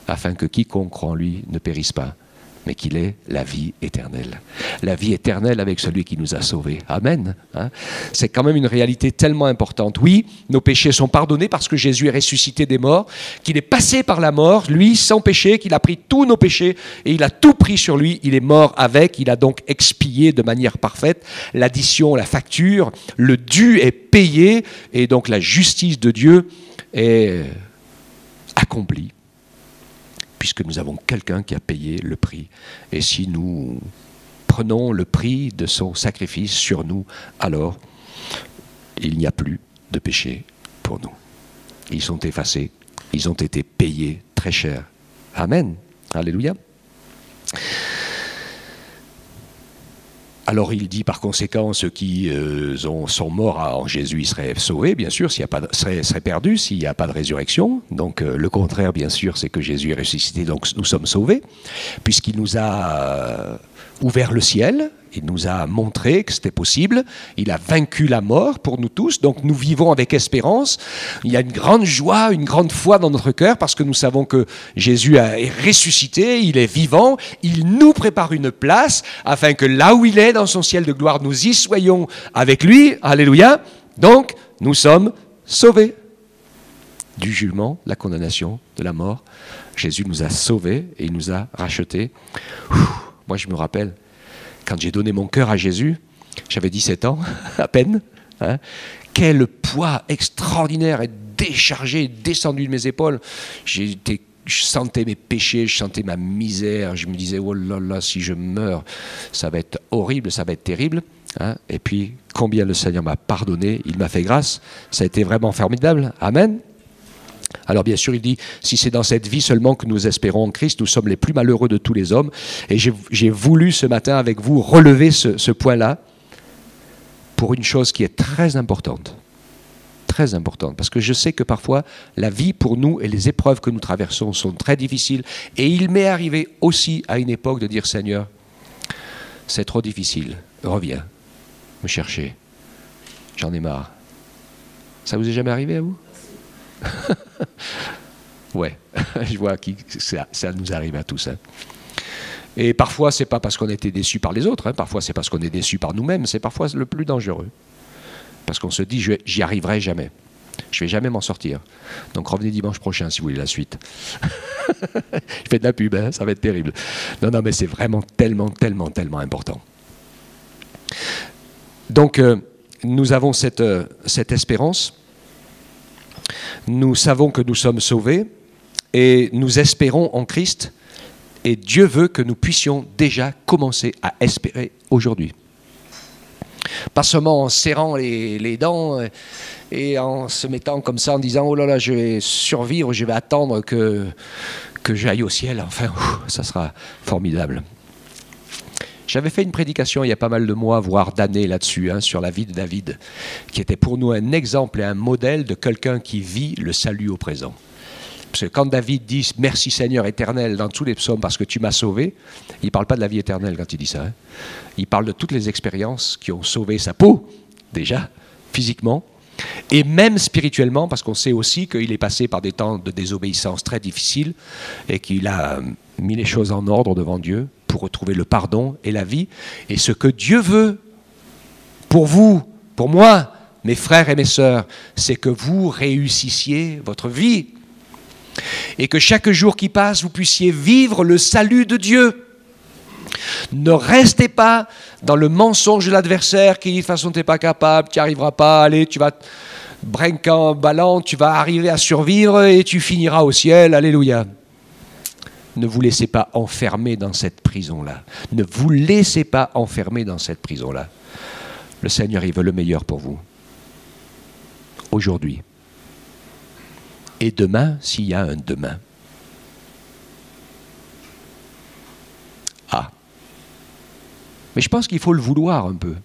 afin que quiconque croit en lui ne périsse pas, mais qu'il ait la vie éternelle. La vie éternelle avec celui qui nous a sauvés. Amen. Hein? C'est quand même une réalité tellement importante. Oui, nos péchés sont pardonnés parce que Jésus est ressuscité des morts, qu'il est passé par la mort, lui, sans péché, qu'il a pris tous nos péchés et il a tout pris sur lui. Il est mort avec, il a donc expié de manière parfaite. L'addition, la facture, le dû est payé et donc la justice de Dieu est accomplie, puisque nous avons quelqu'un qui a payé le prix. Et si nous prenons le prix de son sacrifice sur nous, alors il n'y a plus de péché pour nous. Ils sont effacés, ils ont été payés très cher. Amen. Alléluia. Alors il dit par conséquent, ceux qui sont morts en Jésus seraient sauvés, bien sûr, seraient perdus s'il n'y a pas de résurrection. Donc le contraire, bien sûr, c'est que Jésus est ressuscité, donc nous sommes sauvés, puisqu'il nous a ouvert le ciel, il nous a montré que c'était possible, il a vaincu la mort pour nous tous, donc nous vivons avec espérance. Il y a une grande joie, une grande foi dans notre cœur, parce que nous savons que Jésus est ressuscité, il est vivant, il nous prépare une place, afin que là où il est, dans son ciel de gloire, nous y soyons avec lui. Alléluia. Donc, nous sommes sauvés du jugement, de la condamnation, de la mort. Jésus nous a sauvés et il nous a rachetés. Moi, je me rappelle, quand j'ai donné mon cœur à Jésus, j'avais 17 ans, à peine. Hein, quel poids extraordinaire est déchargé, descendu de mes épaules. Je sentais mes péchés, je sentais ma misère. Je me disais, oh là là, si je meurs, ça va être horrible, ça va être terrible. Hein, et puis, combien le Seigneur m'a pardonné, il m'a fait grâce. Ça a été vraiment formidable. Amen. Alors bien sûr, il dit, si c'est dans cette vie seulement que nous espérons en Christ, nous sommes les plus malheureux de tous les hommes. Et j'ai voulu ce matin avec vous relever ce point-là pour une chose qui est très importante. Très importante, parce que je sais que parfois, la vie pour nous et les épreuves que nous traversons sont très difficiles. Et il m'est arrivé aussi à une époque de dire, Seigneur, c'est trop difficile, reviens me chercher, j'en ai marre. Ça vous est jamais arrivé à vous ? Ouais, je vois que ça nous arrive à tous. Hein. Et parfois, c'est pas parce qu'on a été déçus par les autres, hein. Parfois c'est parce qu'on est déçus par nous-mêmes, c'est parfois le plus dangereux. Parce qu'on se dit, j'y arriverai jamais. Je vais jamais m'en sortir. Donc revenez dimanche prochain si vous voulez la suite. Je fais de la pub, hein, ça va être terrible. Non, mais c'est vraiment tellement important. Donc, nous avons cette espérance. Nous savons que nous sommes sauvés et nous espérons en Christ et Dieu veut que nous puissions déjà commencer à espérer aujourd'hui. Pas seulement en serrant les dents et en se mettant comme ça en disant « Oh là là, je vais survivre, je vais attendre que j'aille au ciel. » Enfin, ça sera formidable. J'avais fait une prédication il y a pas mal de mois, voire d'années là-dessus, hein, sur la vie de David, qui était pour nous un exemple et un modèle de quelqu'un qui vit le salut au présent. Parce que quand David dit « Merci Seigneur éternel » dans tous les psaumes parce que tu m'as sauvé, il ne parle pas de la vie éternelle quand il dit ça. Hein. Il parle de toutes les expériences qui ont sauvé sa peau, déjà, physiquement, et même spirituellement, parce qu'on sait aussi qu'il est passé par des temps de désobéissance très difficiles et qu'il a mis les choses en ordre devant Dieu pour retrouver le pardon et la vie. Et ce que Dieu veut pour vous, pour moi, mes frères et mes sœurs, c'est que vous réussissiez votre vie et que chaque jour qui passe, vous puissiez vivre le salut de Dieu. Ne restez pas dans le mensonge de l'adversaire qui dit de toute façon tu n'es pas capable, tu n'y arriveras pas, allez, tu vas brinquant, ballant, tu vas arriver à survivre et tu finiras au ciel, alléluia. Ne vous laissez pas enfermer dans cette prison-là. Ne vous laissez pas enfermer dans cette prison-là. Le Seigneur, il veut le meilleur pour vous. Aujourd'hui. Et demain, s'il y a un demain. Ah. Mais je pense qu'il faut le vouloir un peu.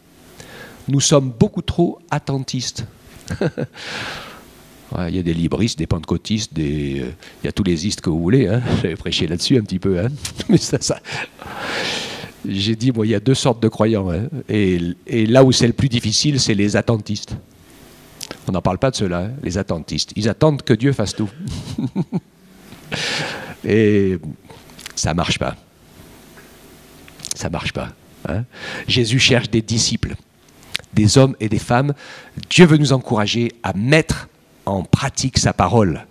Nous sommes beaucoup trop attentistes. Ouais, il y a des libristes, des pentecôtistes, il y a tous les istes que vous voulez. Hein. J'avais prêché là-dessus un petit peu. Hein. Mais ça. J'ai dit, moi, il y a deux sortes de croyants. Hein. Et là où c'est le plus difficile, c'est les attentistes. On n'en parle pas de ceux-là, hein, les attentistes. Ils attendent que Dieu fasse tout. Et ça ne marche pas. Ça ne marche pas. Hein. Jésus cherche des disciples, des hommes et des femmes. Dieu veut nous encourager à mettre en pratique sa parole.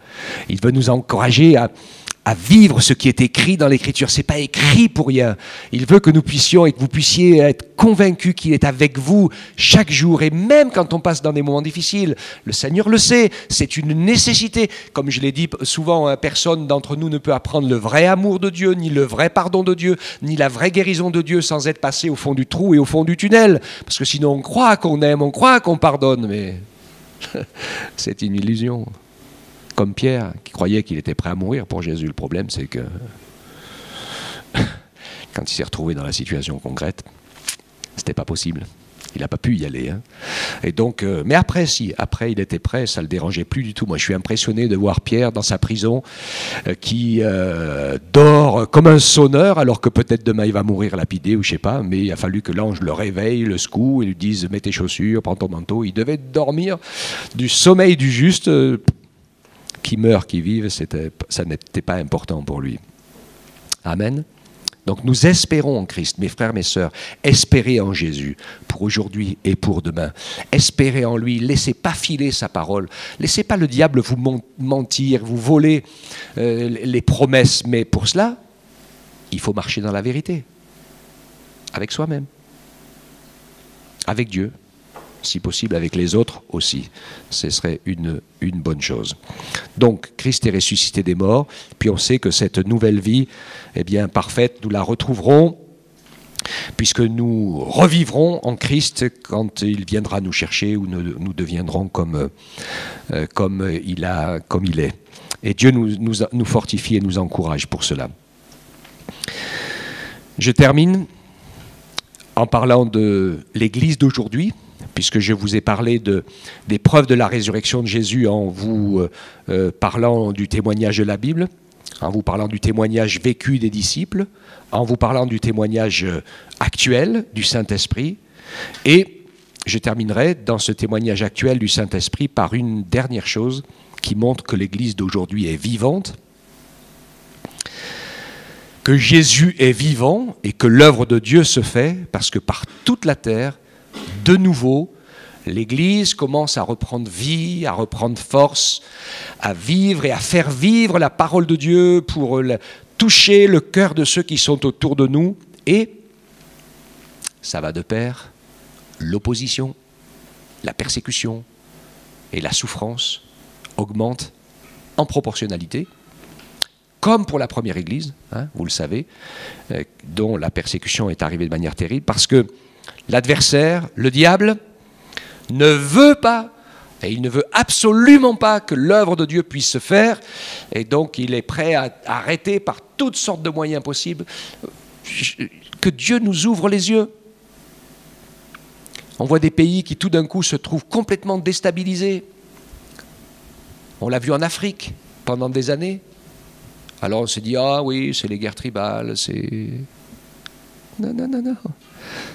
Il veut nous encourager à vivre ce qui est écrit dans l'Écriture. Ce n'est pas écrit pour rien. Il veut que nous puissions et que vous puissiez être convaincus qu'il est avec vous chaque jour. Et même quand on passe dans des moments difficiles, le Seigneur le sait, c'est une nécessité. Comme je l'ai dit souvent, personne d'entre nous ne peut apprendre le vrai amour de Dieu, ni le vrai pardon de Dieu, ni la vraie guérison de Dieu sans être passé au fond du trou et au fond du tunnel. Parce que sinon on croit qu'on aime, on croit qu'on pardonne, mais c'est une illusion. Comme Pierre, qui croyait qu'il était prêt à mourir pour Jésus. Le problème, c'est que quand il s'est retrouvé dans la situation concrète, c'était pas possible. Il n'a pas pu y aller. Hein. Et donc, mais après, après il était prêt, ça ne le dérangeait plus du tout. Moi, je suis impressionné de voir Pierre dans sa prison qui dort comme un sonneur, alors que peut-être demain il va mourir lapidé ou je sais pas. Mais il a fallu que l'ange le réveille, le secoue et lui dise mets tes chaussures, prends ton manteau. Il devait dormir du sommeil du juste. Qui meurt, qui vive, ça n'était pas important pour lui. Amen. Donc nous espérons en Christ, mes frères, mes sœurs, espérez en Jésus pour aujourd'hui et pour demain. Espérez en lui, laissez pas filer sa parole, laissez pas le diable vous mentir, vous voler les promesses, mais pour cela, il faut marcher dans la vérité, avec soi-même, avec Dieu. Si possible avec les autres aussi. Ce serait une bonne chose. Donc, Christ est ressuscité des morts, puis on sait que cette nouvelle vie, eh bien, parfaite, nous la retrouverons, puisque nous revivrons en Christ quand il viendra nous chercher, ou nous deviendrons comme il est. Et Dieu nous fortifie et nous encourage pour cela. Je termine en parlant de l'Église d'aujourd'hui, puisque je vous ai parlé des preuves de la résurrection de Jésus en vous parlant du témoignage de la Bible, en vous parlant du témoignage vécu des disciples, en vous parlant du témoignage actuel du Saint-Esprit. Et je terminerai dans ce témoignage actuel du Saint-Esprit par une dernière chose qui montre que l'Église d'aujourd'hui est vivante, que Jésus est vivant et que l'œuvre de Dieu se fait, parce que par toute la terre, de nouveau, l'Église commence à reprendre vie, à reprendre force, à vivre et à faire vivre la parole de Dieu pour toucher le cœur de ceux qui sont autour de nous. Et ça va de pair, l'opposition, la persécution et la souffrance augmentent en proportionnalité, comme pour la première Église, hein, vous le savez, dont la persécution est arrivée de manière terrible, parce que l'adversaire, le diable, ne veut pas, et il ne veut absolument pas que l'œuvre de Dieu puisse se faire, et donc il est prêt à arrêter par toutes sortes de moyens possibles, que Dieu nous ouvre les yeux. On voit des pays qui tout d'un coup se trouvent complètement déstabilisés. On l'a vu en Afrique pendant des années. Alors on se dit, ah oui, c'est les guerres tribales, c'est... Non.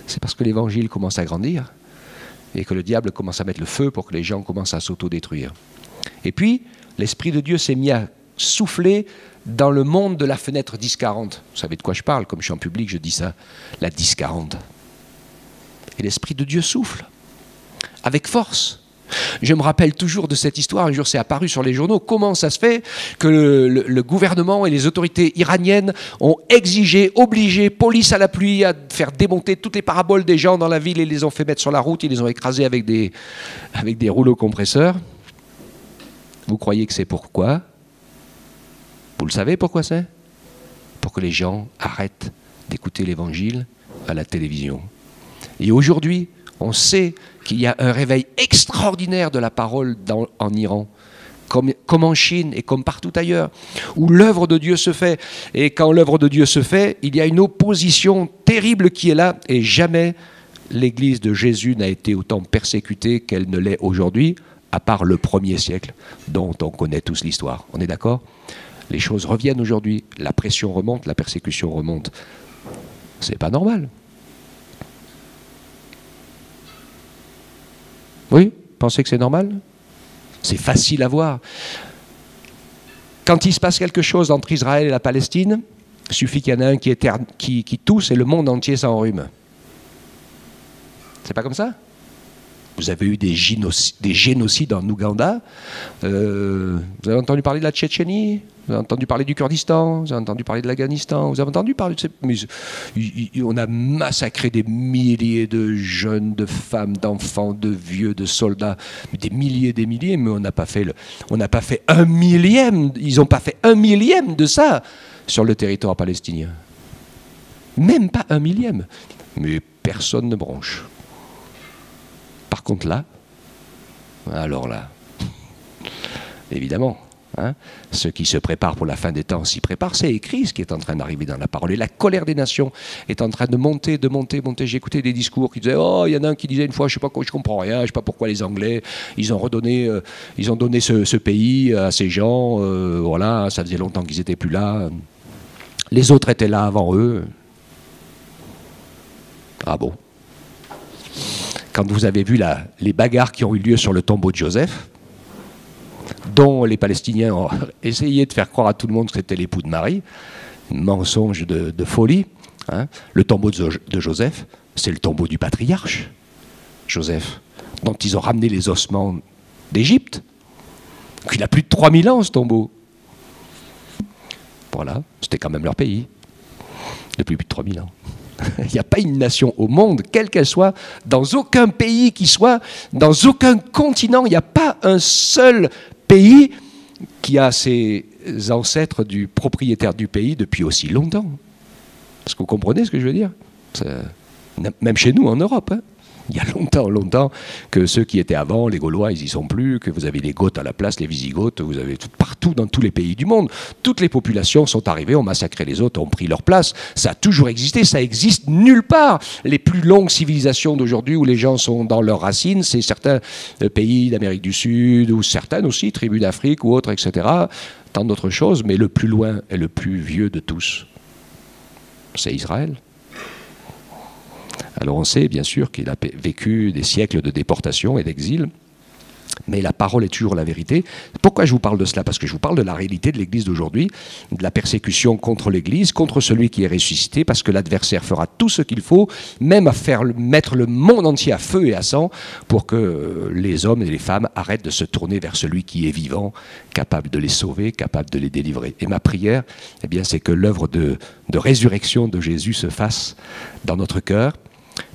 C'est parce que l'évangile commence à grandir et que le diable commence à mettre le feu pour que les gens commencent à s'autodétruire. Et puis, l'Esprit de Dieu s'est mis à souffler dans le monde de la fenêtre 10-40. Vous savez de quoi je parle, comme je suis en public, je dis ça, la 10-40. Et l'Esprit de Dieu souffle, avec force. Je me rappelle toujours de cette histoire, un jour c'est apparu sur les journaux, comment ça se fait que le gouvernement et les autorités iraniennes ont exigé, obligé, police à la pluie, à faire démonter toutes les paraboles des gens dans la ville et les ont fait mettre sur la route, ils les ont écrasés avec des rouleaux compresseurs. Vous croyez que c'est pourquoi? Vous le savez pourquoi c'est? Pour que les gens arrêtent d'écouter l'évangile à la télévision. Et aujourd'hui, on sait qu'il y a un réveil extraordinaire de la parole en Iran, comme en Chine et comme partout ailleurs, où l'œuvre de Dieu se fait. Et quand l'œuvre de Dieu se fait, il y a une opposition terrible qui est là, et jamais l'Église de Jésus n'a été autant persécutée qu'elle ne l'est aujourd'hui, à part le 1er siècle, dont on connaît tous l'histoire. On est d'accord? Les choses reviennent aujourd'hui, la pression remonte, la persécution remonte. C'est pas normal. Oui? Pensez que c'est normal? C'est facile à voir. Quand il se passe quelque chose entre Israël et la Palestine, il suffit qu'il y en ait un qui tousse et le monde entier s'enrhume. C'est pas comme ça? Vous avez eu des génocides en Ouganda. Vous avez entendu parler de la Tchétchénie? Vous avez entendu parler du Kurdistan? Vous avez entendu parler de l'Afghanistan? Vous avez entendu parler de ces... On a massacré des milliers de jeunes, de femmes, d'enfants, de vieux, de soldats, des milliers, mais on n'a pas fait un millième. Ils n'ont pas fait un millième de ça sur le territoire palestinien. Même pas un millième. Mais personne ne bronche. Par contre là, alors là, évidemment, hein, ceux qui se préparent pour la fin des temps s'y préparent, c'est écrit ce qui est en train d'arriver dans la parole. Et la colère des nations est en train de monter. J'ai écouté des discours qui disaient, oh, il y en a un qui disait une fois, je sais pas quoi, je comprends rien, je sais pas pourquoi les Anglais, ils ont donné ce pays à ces gens, voilà, ça faisait longtemps qu'ils étaient plus là. Les autres étaient là avant eux. Ah bon? Quand vous avez vu les bagarres qui ont eu lieu sur le tombeau de Joseph, dont les Palestiniens ont essayé de faire croire à tout le monde que c'était l'époux de Marie, mensonge de folie, hein. Le tombeau de Joseph, c'est le tombeau du patriarche, Joseph, dont ils ont ramené les ossements d'Égypte. Il a plus de 3000 ans, ce tombeau. Voilà, c'était quand même leur pays, depuis plus de 3000 ans. Il n'y a pas une nation au monde, quelle qu'elle soit, dans aucun pays qui soit, dans aucun continent, il n'y a pas un seul pays qui a ses ancêtres du propriétaire du pays depuis aussi longtemps. Est-ce que vous comprenez ce que je veux dire? Même chez nous, en Europe, hein. Il y a longtemps que ceux qui étaient avant, les Gaulois, ils n'y sont plus, que vous avez les Goths à la place, les Visigoths, vous avez partout dans tous les pays du monde. Toutes les populations sont arrivées, ont massacré les autres, ont pris leur place. Ça a toujours existé, ça existe nulle part. Les plus longues civilisations d'aujourd'hui où les gens sont dans leurs racines, c'est certains pays d'Amérique du Sud, ou certaines aussi, tribus d'Afrique ou autres, etc. Tant d'autres choses, mais le plus loin et le plus vieux de tous, c'est Israël. Alors on sait bien sûr qu'il a vécu des siècles de déportation et d'exil, mais la parole est toujours la vérité. Pourquoi je vous parle de cela? Parce que je vous parle de la réalité de l'Église d'aujourd'hui, de la persécution contre l'Église, contre celui qui est ressuscité, parce que l'adversaire fera tout ce qu'il faut, même à faire mettre le monde entier à feu et à sang, pour que les hommes et les femmes arrêtent de se tourner vers celui qui est vivant, capable de les sauver, capable de les délivrer. Et ma prière, eh bien, c'est que l'œuvre de résurrection de Jésus se fasse dans notre cœur,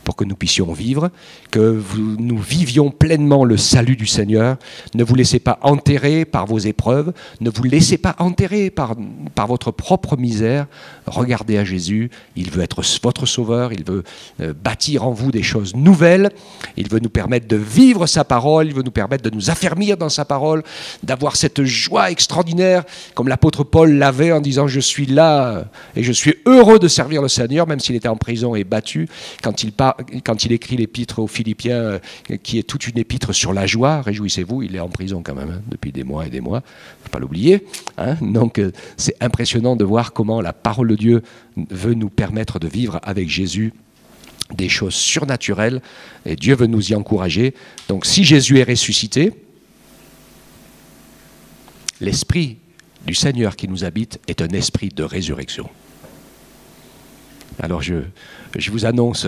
pour que nous puissions vivre, que nous vivions pleinement le salut du Seigneur. Ne vous laissez pas enterrer par vos épreuves, ne vous laissez pas enterrer par votre propre misère. Regardez à Jésus, il veut être votre sauveur, il veut bâtir en vous des choses nouvelles, il veut nous permettre de vivre sa parole, il veut nous permettre de nous affermir dans sa parole, d'avoir cette joie extraordinaire, comme l'apôtre Paul l'avait en disant « Je suis là et je suis heureux de servir le Seigneur », même s'il était en prison et battu, quand il écrit l'épître aux Philippiens, qui est toute une épître sur la joie, réjouissez-vous, il est en prison quand même, hein, depuis des mois et des mois, il ne faut pas l'oublier. Hein. Donc c'est impressionnant de voir comment la parole de Dieu veut nous permettre de vivre avec Jésus des choses surnaturelles, et Dieu veut nous y encourager. Donc si Jésus est ressuscité, l'esprit du Seigneur qui nous habite est un esprit de résurrection. Alors je vous annonce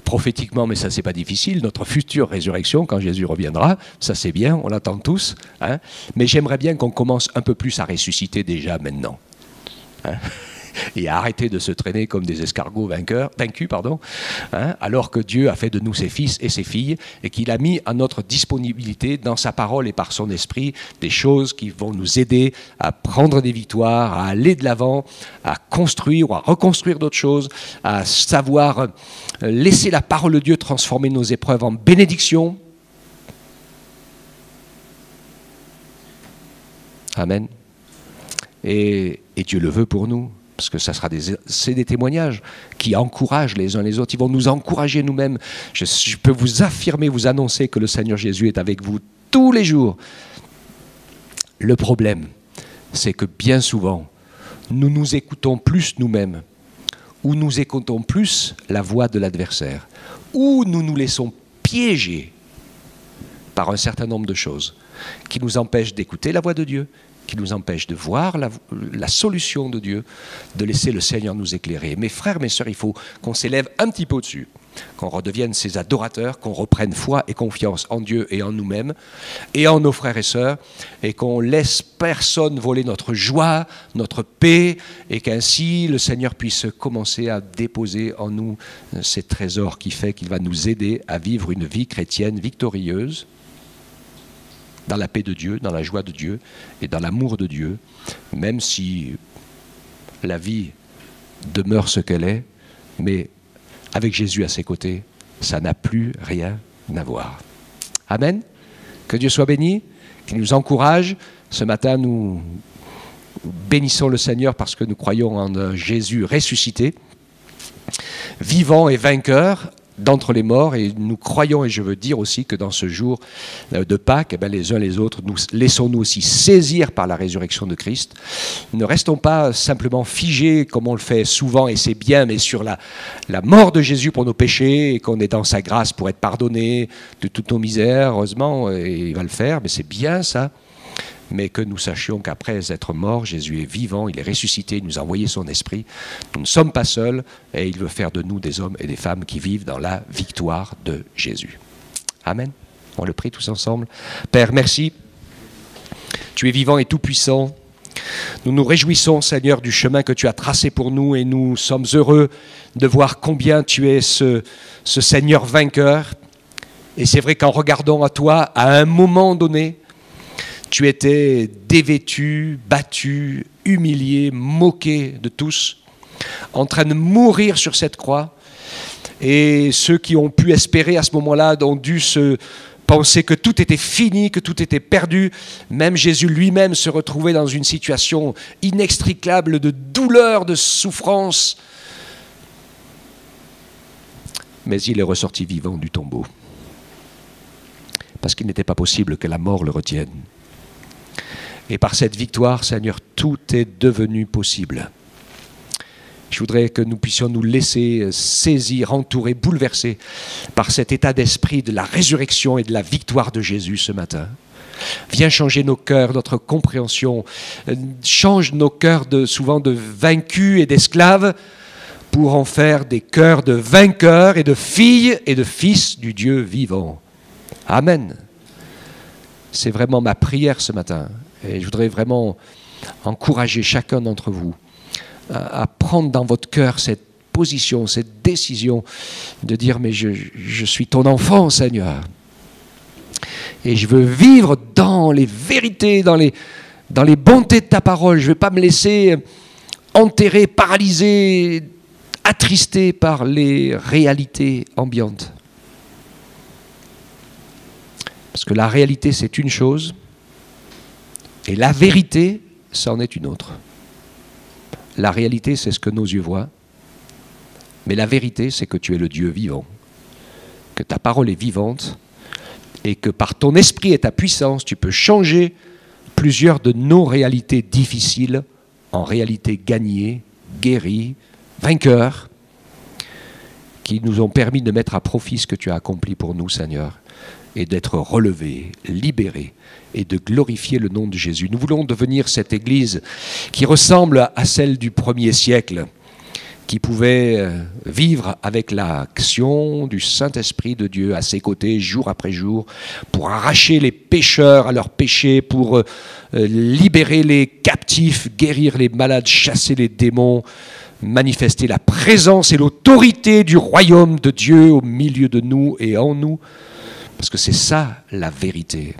prophétiquement, mais ça c'est pas difficile, notre future résurrection quand Jésus reviendra, ça c'est bien, on l'attend tous, hein, mais j'aimerais bien qu'on commence un peu plus à ressusciter déjà maintenant. Hein, et à arrêter de se traîner comme des escargots vaincus, hein, alors que Dieu a fait de nous ses fils et ses filles et qu'il a mis à notre disponibilité dans sa parole et par son esprit des choses qui vont nous aider à prendre des victoires, à aller de l'avant, à construire ou à reconstruire d'autres choses, à savoir laisser la parole de Dieu transformer nos épreuves en bénédiction. Amen. Et Dieu le veut pour nous. parce que c'est des témoignages qui encouragent les uns les autres. Ils vont nous encourager nous-mêmes. Je peux vous affirmer, vous annoncer que le Seigneur Jésus est avec vous tous les jours. Le problème, c'est que bien souvent, nous nous écoutons plus nous-mêmes, ou nous écoutons plus la voix de l'adversaire, ou nous nous laissons piéger par un certain nombre de choses qui nous empêchent d'écouter la voix de Dieu, qui nous empêchent de voir la solution de Dieu, de laisser le Seigneur nous éclairer. Mes frères, mes sœurs, il faut qu'on s'élève un petit peu au-dessus, qu'on redevienne ses adorateurs, qu'on reprenne foi et confiance en Dieu et en nous-mêmes, et en nos frères et sœurs, et qu'on laisse personne voler notre joie, notre paix, et qu'ainsi le Seigneur puisse commencer à déposer en nous ces trésors qui fait qu'il va nous aider à vivre une vie chrétienne victorieuse, dans la paix de Dieu, dans la joie de Dieu et dans l'amour de Dieu, même si la vie demeure ce qu'elle est, mais avec Jésus à ses côtés, ça n'a plus rien à voir. Amen. Que Dieu soit béni, qu'il nous encourage. Ce matin, nous bénissons le Seigneur parce que nous croyons en Jésus ressuscité, vivant et vainqueur d'entre les morts, et nous croyons, et je veux dire aussi que dans ce jour de Pâques, les uns les autres, laissons-nous aussi saisir par la résurrection de Christ. Ne restons pas simplement figés, comme on le fait souvent, et c'est bien, mais sur la mort de Jésus pour nos péchés, et qu'on est dans sa grâce pour être pardonné de toutes nos misères, heureusement, et il va le faire, mais c'est bien ça. Mais que nous sachions qu'après être mort, Jésus est vivant, il est ressuscité, il nous a envoyé son esprit. Nous ne sommes pas seuls et il veut faire de nous des hommes et des femmes qui vivent dans la victoire de Jésus. Amen. On le prie tous ensemble. Père, merci. Tu es vivant et tout-puissant. Nous nous réjouissons, Seigneur, du chemin que tu as tracé pour nous et nous sommes heureux de voir combien tu es ce Seigneur vainqueur. Et c'est vrai qu'en regardant à toi, à un moment donné, tu étais dévêtu, battu, humilié, moqué de tous, en train de mourir sur cette croix. Et ceux qui ont pu espérer à ce moment-là ont dû se penser que tout était fini, que tout était perdu. Même Jésus lui-même se retrouvait dans une situation inextricable de douleur, de souffrance. Mais il est ressorti vivant du tombeau. Parce qu'il n'était pas possible que la mort le retienne. Et par cette victoire, Seigneur, tout est devenu possible. Je voudrais que nous puissions nous laisser saisir, entourer, bouleverser par cet état d'esprit de la résurrection et de la victoire de Jésus ce matin. Viens changer nos cœurs, notre compréhension. Change nos cœurs souvent de vaincus et d'esclaves pour en faire des cœurs de vainqueurs et de filles et de fils du Dieu vivant. Amen. C'est vraiment ma prière ce matin. Et je voudrais vraiment encourager chacun d'entre vous à prendre dans votre cœur cette position, cette décision de dire « mais je suis ton enfant, Seigneur. Et je veux vivre dans les vérités, dans les bontés de ta parole. Je ne vais pas me laisser enterrer, paralyser, attristé par les réalités ambiantes. » Parce que la réalité, c'est une chose, et la vérité, c'en est une autre. La réalité, c'est ce que nos yeux voient, mais la vérité, c'est que tu es le Dieu vivant, que ta parole est vivante, et que par ton esprit et ta puissance, tu peux changer plusieurs de nos réalités difficiles en réalités gagnées, guéries, vainqueurs, qui nous ont permis de mettre à profit ce que tu as accompli pour nous, Seigneur, et d'être relevés, libérés, et de glorifier le nom de Jésus. Nous voulons devenir cette Église qui ressemble à celle du 1er siècle, qui pouvait vivre avec l'action du Saint-Esprit de Dieu à ses côtés, jour après jour, pour arracher les pécheurs à leurs péchés, pour libérer les captifs, guérir les malades, chasser les démons, manifester la présence et l'autorité du royaume de Dieu au milieu de nous et en nous, parce que c'est ça la vérité.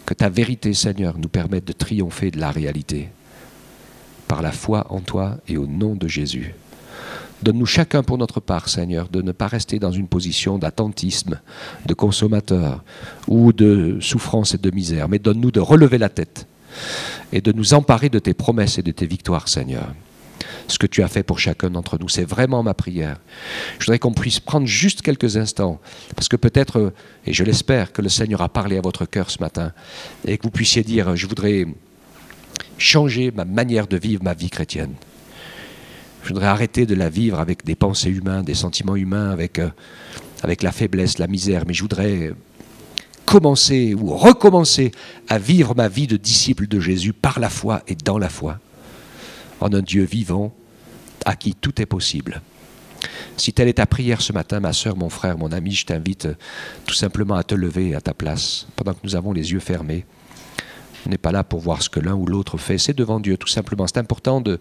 Que ta vérité, Seigneur, nous permette de triompher de la réalité par la foi en toi et au nom de Jésus. Donne-nous chacun pour notre part, Seigneur, de ne pas rester dans une position d'attentisme, de consommateur ou de souffrance et de misère, mais donne-nous de relever la tête et de nous emparer de tes promesses et de tes victoires, Seigneur. Ce que tu as fait pour chacun d'entre nous, c'est vraiment ma prière. Je voudrais qu'on puisse prendre juste quelques instants, parce que peut-être, et je l'espère, que le Seigneur a parlé à votre cœur ce matin, et que vous puissiez dire, je voudrais changer ma manière de vivre ma vie chrétienne. Je voudrais arrêter de la vivre avec des pensées humaines, des sentiments humains, avec la faiblesse, la misère, mais je voudrais commencer ou recommencer à vivre ma vie de disciple de Jésus par la foi et dans la foi, en un Dieu vivant à qui tout est possible. Si telle est ta prière ce matin, ma sœur, mon frère, mon ami, je t'invite tout simplement à te lever à ta place, pendant que nous avons les yeux fermés. On n'est pas là pour voir ce que l'un ou l'autre fait, c'est devant Dieu tout simplement. C'est important de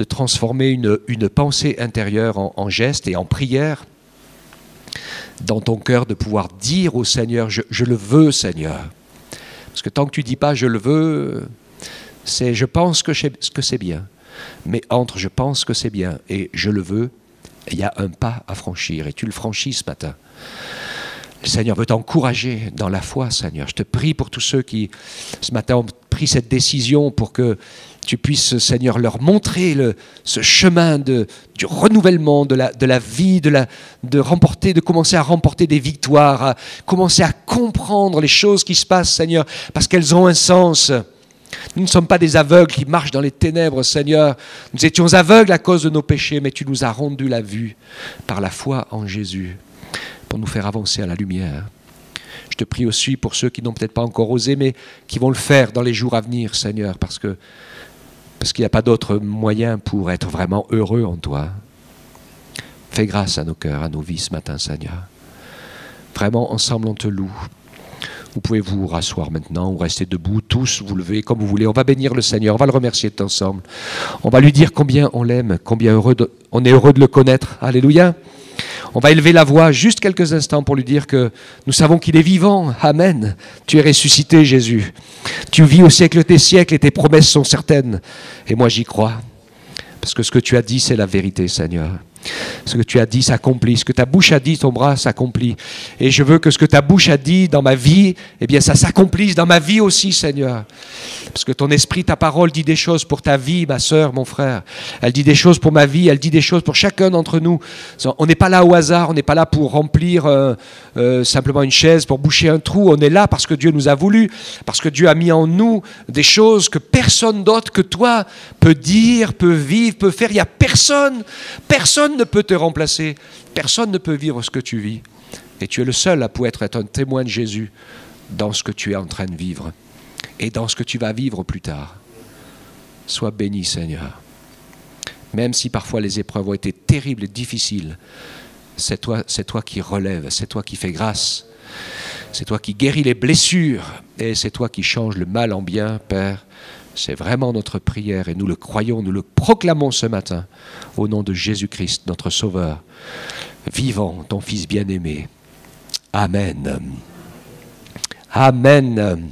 transformer une pensée intérieure en geste et en prière dans ton cœur, de pouvoir dire au Seigneur, je le veux Seigneur. Parce que tant que tu ne dis pas je le veux, c'est je pense que c'est bien. Mais entre je pense que c'est bien et je le veux, il y a un pas à franchir et tu le franchis ce matin. Le Seigneur veut t'encourager dans la foi, Seigneur. Je te prie pour tous ceux qui, ce matin, ont pris cette décision pour que tu puisses, Seigneur, leur montrer ce chemin du renouvellement, de la vie, de commencer à remporter des victoires, à commencer à comprendre les choses qui se passent, Seigneur, parce qu'elles ont un sens. Nous ne sommes pas des aveugles qui marchent dans les ténèbres, Seigneur. Nous étions aveugles à cause de nos péchés, mais tu nous as rendu la vue par la foi en Jésus, pour nous faire avancer à la lumière. Je te prie aussi pour ceux qui n'ont peut-être pas encore osé, mais qui vont le faire dans les jours à venir, Seigneur, parce qu'il n'y a pas d'autre moyen pour être vraiment heureux en toi. Fais grâce à nos cœurs, à nos vies ce matin, Seigneur. Vraiment, ensemble, on te loue. Vous pouvez vous rasseoir maintenant ou rester debout, tous vous levez comme vous voulez. On va bénir le Seigneur, on va le remercier tout ensemble. On va lui dire combien on l'aime, combien on est heureux de le connaître. Alléluia. On va élever la voix juste quelques instants pour lui dire que nous savons qu'il est vivant. Amen. Tu es ressuscité, Jésus. Tu vis au siècle des siècles et tes promesses sont certaines. Et moi, j'y crois. Parce que ce que tu as dit, c'est la vérité, Seigneur. Ce que tu as dit s'accomplit. Ce que ta bouche a dit, ton bras s'accomplit. Et je veux que ce que ta bouche a dit dans ma vie, eh bien, ça s'accomplisse dans ma vie aussi, Seigneur. Parce que ton esprit, ta parole dit des choses pour ta vie, ma sœur, mon frère. Elle dit des choses pour ma vie, elle dit des choses pour chacun d'entre nous. On n'est pas là au hasard, on n'est pas là pour remplir simplement une chaise, pour boucher un trou. On est là parce que Dieu nous a voulu, parce que Dieu a mis en nous des choses que personne d'autre que toi peut dire, peut vivre, peut faire. Il n'y a personne ne peut te remplacer. Personne ne peut vivre ce que tu vis. Et tu es le seul à pouvoir être un témoin de Jésus dans ce que tu es en train de vivre et dans ce que tu vas vivre plus tard. Sois béni, Seigneur. Même si parfois les épreuves ont été terribles et difficiles, c'est toi qui relèves, c'est toi qui fais grâce, c'est toi qui guéris les blessures et c'est toi qui changes le mal en bien, Père. C'est vraiment notre prière et nous le croyons, nous le proclamons ce matin au nom de Jésus-Christ, notre Sauveur, vivant, ton Fils bien-aimé. Amen. Amen.